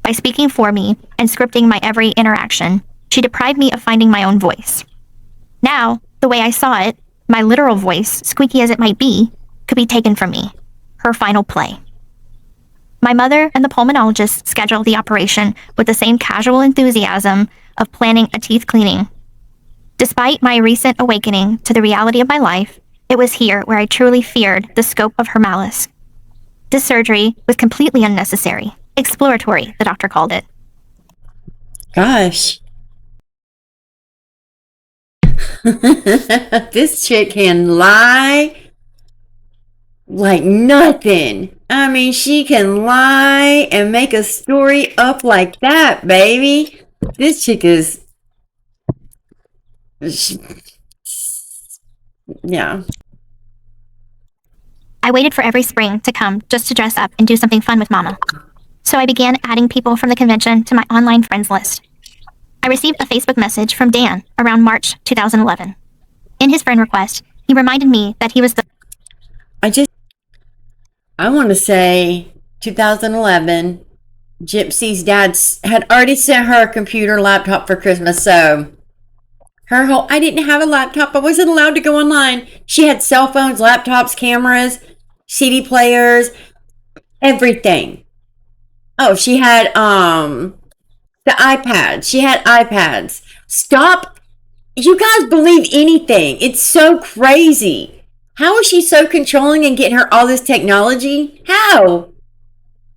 By speaking for me and scripting my every interaction, she deprived me of finding my own voice. Now, the way I saw it, my literal voice, squeaky as it might be, could be taken from me. Her final play. My mother and the pulmonologist scheduled the operation with the same casual enthusiasm of planning a teeth cleaning. Despite my recent awakening to the reality of my life, it was here where I truly feared the scope of her malice. This surgery was completely unnecessary. Exploratory, the doctor called it. Gosh. This chick can lie like nothing. I mean, she can lie and make a story up like that, baby. This chick is... yeah. I waited for every spring to come just to dress up and do something fun with Mama. So I began adding people from the convention to my online friends list. I received a Facebook message from Dan around March 2011. In his friend request, he reminded me that he was the... I want to say 2011, Gypsy's dad had already sent her a computer laptop for Christmas, so I didn't have a laptop. I wasn't allowed to go online. She had cell phones, laptops, cameras, CD players, everything. Oh, she had the iPads. She had iPads. Stop. You guys believe anything. It's so crazy. How is she so controlling and getting her all this technology? How?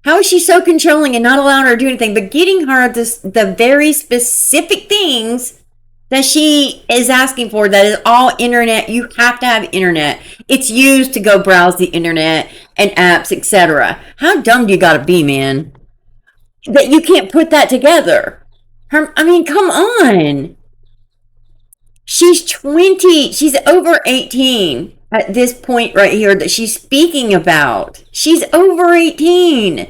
How is she so controlling and not allowing her to do anything, but getting her the very specific things that she is asking for, that is all internet. You have to have internet. It's used to go browse the internet and apps, etc. How dumb do you gotta be, man? That you can't put that together. I mean, come on. She's 20. She's over 18 at this point right here that she's speaking about. She's over 18.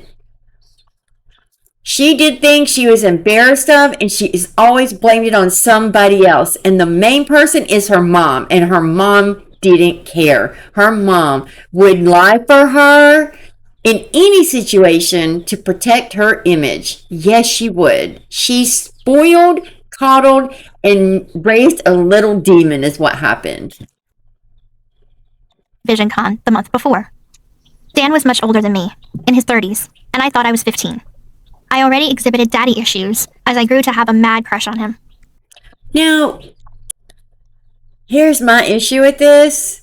She did things she was embarrassed of, and she is always blamed it on somebody else. And the main person is her mom, and her mom didn't care. Her mom would lie for her in any situation to protect her image. Yes, she would. She spoiled, coddled, and raised a little demon is what happened. VisionCon the month before. Dan was much older than me, in his 30s, and I thought I was 15. I already exhibited daddy issues as I grew to have a mad crush on him. Now, here's my issue with this.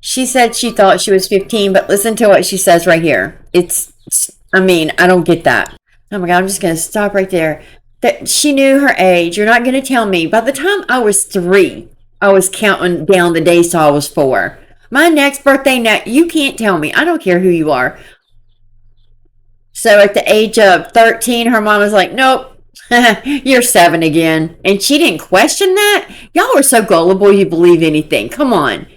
She said she thought she was 15, but listen to what she says right here. I don't get that. Oh my God, I'm just going to stop right there. That she knew her age. You're not going to tell me. By the time I was 3, I was counting down the days till I was 4. My next birthday, you can't tell me. I don't care who you are. So at the age of 13, her mom was like, nope, you're 7 again. And she didn't question that. Y'all are so gullible you believe anything. Come on.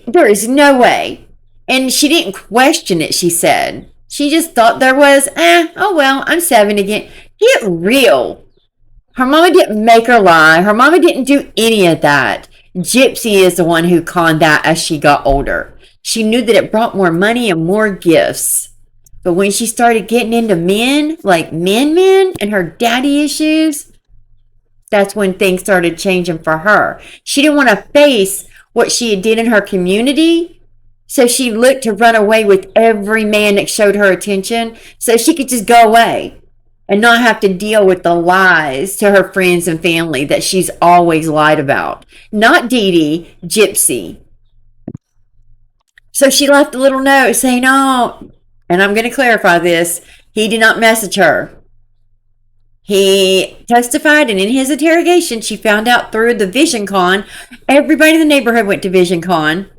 There is no way. And she didn't question it, she said. She just thought there was, oh well, I'm 7 again. Get real. Her mama didn't make her lie. Her mama didn't do any of that. Gypsy is the one who conned that as she got older. She knew that it brought more money and more gifts. But when she started getting into men, like men, and her daddy issues, that's when things started changing for her. She didn't want to face what she did in her community, so she looked to run away with every man that showed her attention so she could just go away and not have to deal with the lies to her friends and family that she's always lied about. Not Dee Dee, Gypsy. So she left a little note saying, oh, and I'm going to clarify this, he did not message her. He testified, and in his interrogation, she found out through the VisionCon. Everybody in the neighborhood went to VisionCon.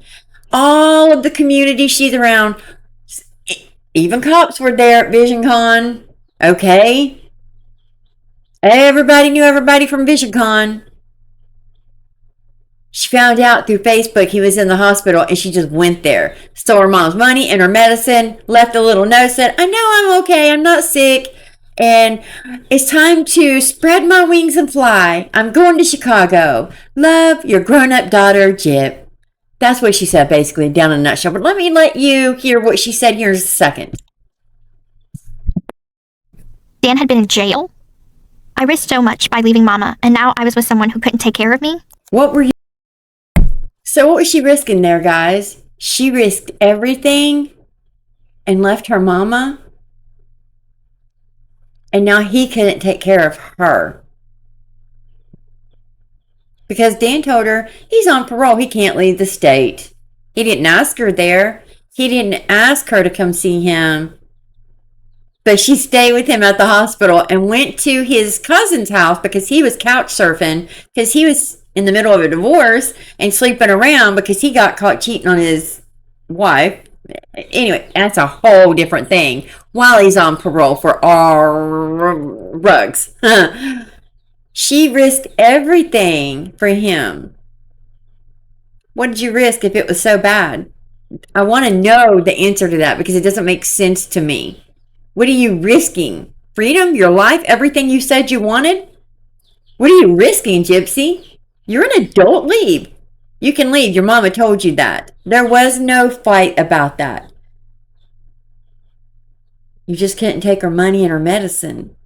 All of the community she's around, even cops were there at VisionCon. Okay? Everybody knew everybody from VisionCon. She found out through Facebook he was in the hospital, and she just went there, stole her mom's money and her medicine, left a little note, said, I know I'm okay, I'm not sick, and it's time to spread my wings and fly. I'm going to Chicago. Love, your grown-up daughter, Gyp. That's what she said, basically, down in a nutshell. But let me let you hear what she said here in a second. Dan had been in jail. I risked so much by leaving Mama, and now I was with someone who couldn't take care of me. What were you? So what was she risking there, guys? She risked everything and left her mama. And now he couldn't take care of her. Because Dan told her he's on parole. He can't leave the state. He didn't ask her there. He didn't ask her to come see him. But she stayed with him at the hospital and went to his cousin's house because he was couch surfing, because he was in the middle of a divorce and sleeping around because he got caught cheating on his wife. Anyway, that's a whole different thing. While he's on parole for rugs. She risked everything for him. What did you risk if it was so bad? I want to know the answer to that because it doesn't make sense to me. What are you risking? Freedom? Your life? Everything you said you wanted? What are you risking, Gypsy? You're an adult. Leave. You can leave. Your mama told you that. There was no fight about that. You just couldn't take her money and her medicine.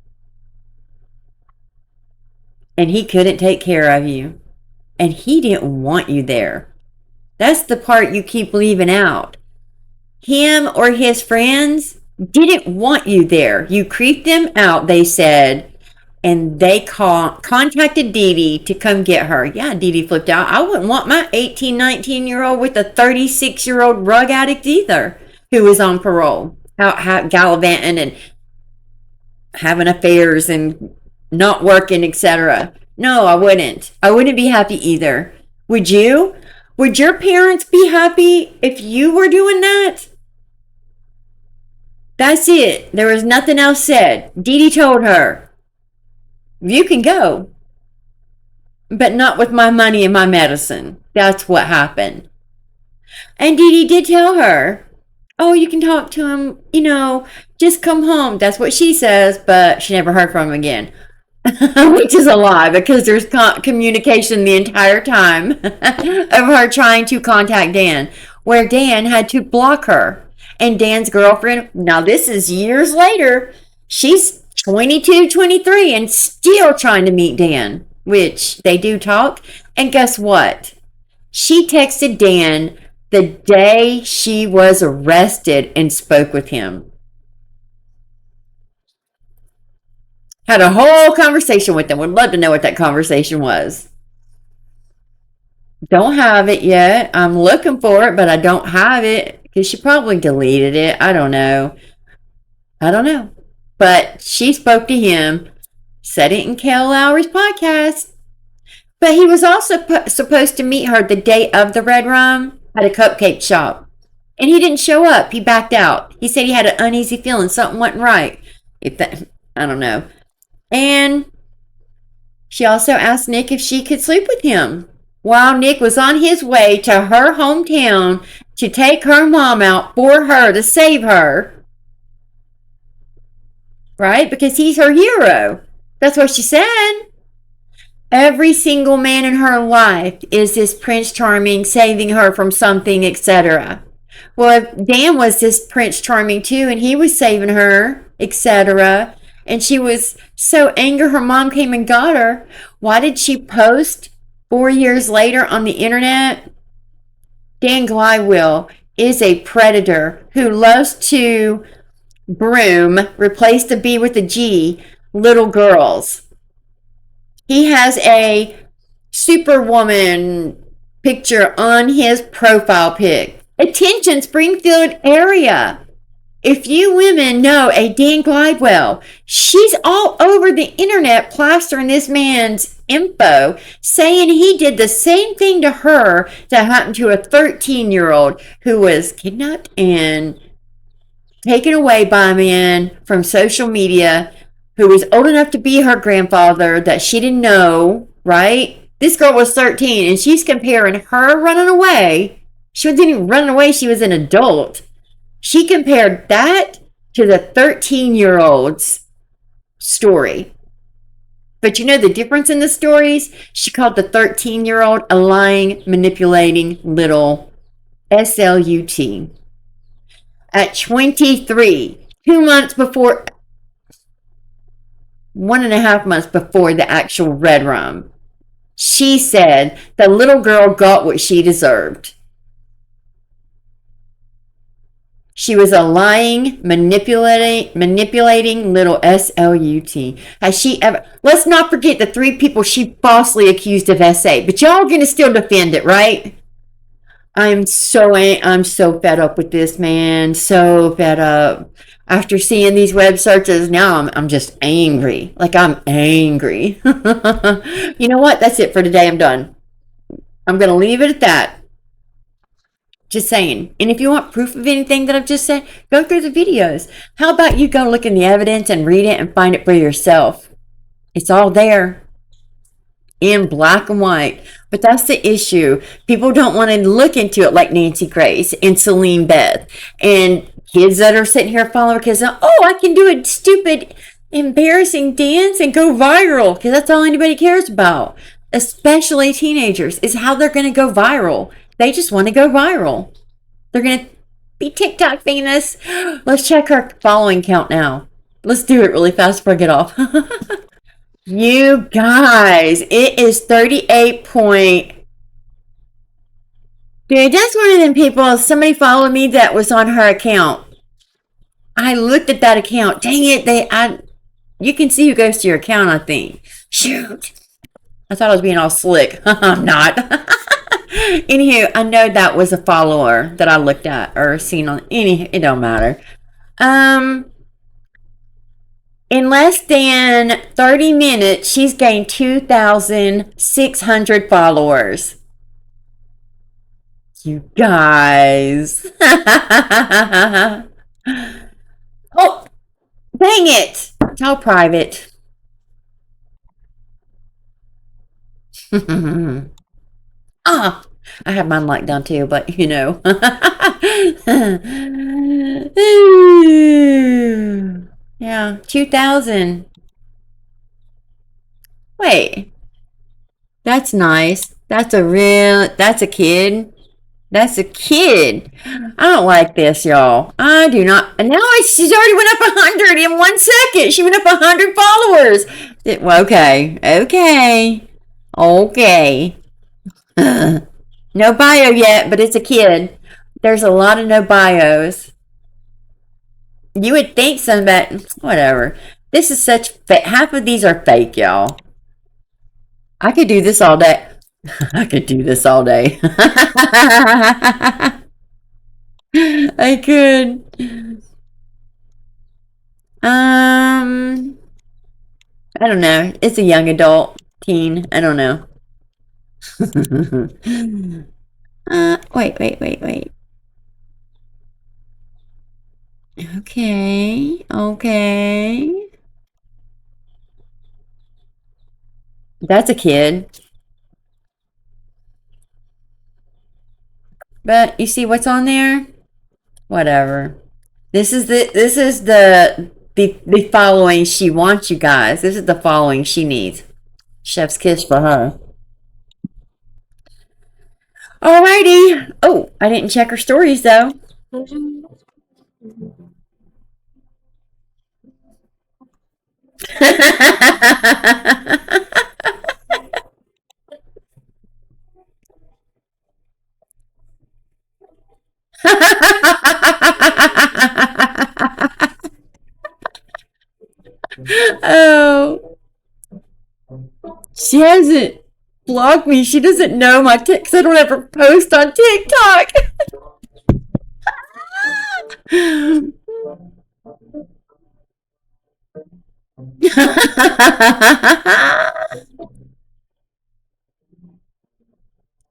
And he couldn't take care of you. And he didn't want you there. That's the part you keep leaving out. Him or his friends didn't want you there. You creeped them out, they said. And they contacted Dee Dee to come get her. Yeah, Dee Dee flipped out. I wouldn't want my 18, 19-year-old with a 36-year-old drug addict either, who was on parole, out gallivanting and having affairs and not working, etc. No, I wouldn't. I wouldn't be happy either. Would you? Would your parents be happy if you were doing that? That's it. There was nothing else said. Dee Dee told her, you can go, but not with my money and my medicine. That's what happened. And Dee Dee did tell her, oh, you can talk to him, just come home. That's what she says, but she never heard from him again. Which is a lie because there's communication the entire time of her trying to contact Dan, where Dan had to block her. And Dan's girlfriend, now this is years later, she's 22, 23 and still trying to meet Dan, which they do talk. And guess what? She texted Dan the day she was arrested and spoke with him. Had a whole conversation with them. Would love to know what that conversation was. Don't have it yet. I'm looking for it, but I don't have it because she probably deleted it. I don't know. But she spoke to him, said it in Kel Lowry's podcast. But he was also supposed to meet her the day of the Red Rum at a cupcake shop. And he didn't show up. He backed out. He said he had an uneasy feeling. Something wasn't right. I don't know. And she also asked Nick if she could sleep with him while Nick was on his way to her hometown to take her mom out for her to save her. Right? Because he's her hero. That's what she said. Every single man in her life is this Prince Charming saving her from something, etc. Well, if Dan was this Prince Charming too, and he was saving her, etc., and she was so angry her mom came and got her, why did she post 4 years later on the internet? Dan Glywell is a predator who loves to broom, replace the B with a G, little girls. He has a Superwoman picture on his profile pic. Attention, Springfield area. If you women know a Dan Glidewell, she's all over the internet plastering this man's info, saying he did the same thing to her that happened to a 13-year-old who was kidnapped and taken away by a man from social media who was old enough to be her grandfather that she didn't know, right? This girl was 13 and she's comparing her running away. She wasn't even running away, she was an adult. She compared that to the 13-year-old's story. But you know the difference in the stories? She called the 13-year-old a lying, manipulating little SLUT. At 23, 2 months before, 1.5 months before the actual red rum, she said the little girl got what she deserved. She was a lying, manipulating little SLUT. Has she ever? Let's not forget the 3 people she falsely accused of SA. But y'all gonna still defend it, right? I'm so fed up with this, man. So fed up. After seeing these web searches, now I'm just angry. Like, I'm angry. You know what? That's it for today. I'm done. I'm gonna leave it at that. Just saying. And if you want proof of anything that I've just said, go through the videos. How about you go look in the evidence and read it and find it for yourself? It's all there in black and white. But that's the issue. People don't want to look into it like Nancy Grace and Celine Beth and kids that are sitting here following because, oh, I can do a stupid, embarrassing dance and go viral because that's all anybody cares about. Especially teenagers, is how they're going to go viral. They just want to go viral. They're going to be TikTok famous. Let's check our following count now. Let's do it really fast before I get off. You guys, it is 38 point. Dude, that's one of them people. Somebody followed me that was on her account. I looked at that account. Dang it, you can see who goes to your account, I think. Shoot. I thought I was being all slick. I'm not. Anywho, I know that was a follower that I looked at or seen on it don't matter. In less than 30 minutes, she's gained 2,600 followers. You guys. Oh, dang it. It's all private. I have mine locked down too, but you know. Yeah, 2,000. Wait, that's nice. That's a kid. That's a kid. I don't like this, y'all. I do not. And now she's already went up 100 in 1 second. She went up 100 followers. Well, okay. No bio yet, but it's a kid. There's a lot of no bios. You would think some, but whatever. This is such half of these are fake, y'all. I could do this all day. I could do this all day. I could. I don't know. It's a young adult, teen. I don't know. Wait. Okay. That's a kid. But you see what's on there? Whatever. This is the following she wants, you guys. This is the following she needs. Chef's kiss for her. Alrighty. Oh, I didn't check her stories though. Oh, she hasn't blocked me. She doesn't know my because I don't ever post on TikTok.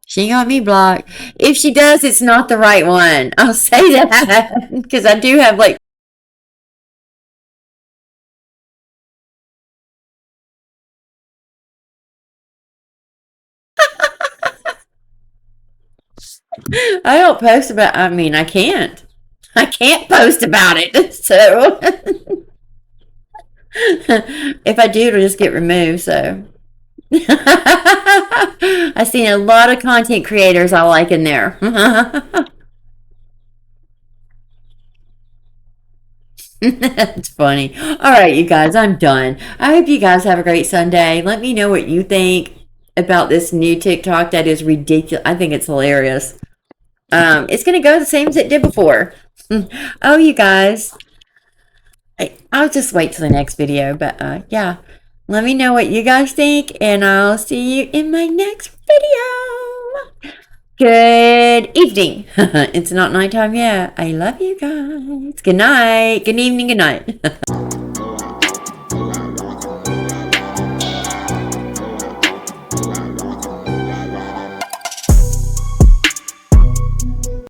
She got me blocked. If she does, it's not the right one. I'll say that because I do have like I don't post about. I mean, I can't. I can't post about it. So if I do, it'll just get removed. So I've seen a lot of content creators I like in there. That's funny. All right, you guys, I'm done. I hope you guys have a great Sunday. Let me know what you think about this new TikTok that is ridiculous. I think it's hilarious. It's gonna go the same as it did before. Oh, you guys, I'll just wait till the next video. But yeah, let me know what you guys think, and I'll see you in my next video. Good evening. It's not nighttime yet. I love you guys. Good night. Good evening. Good night.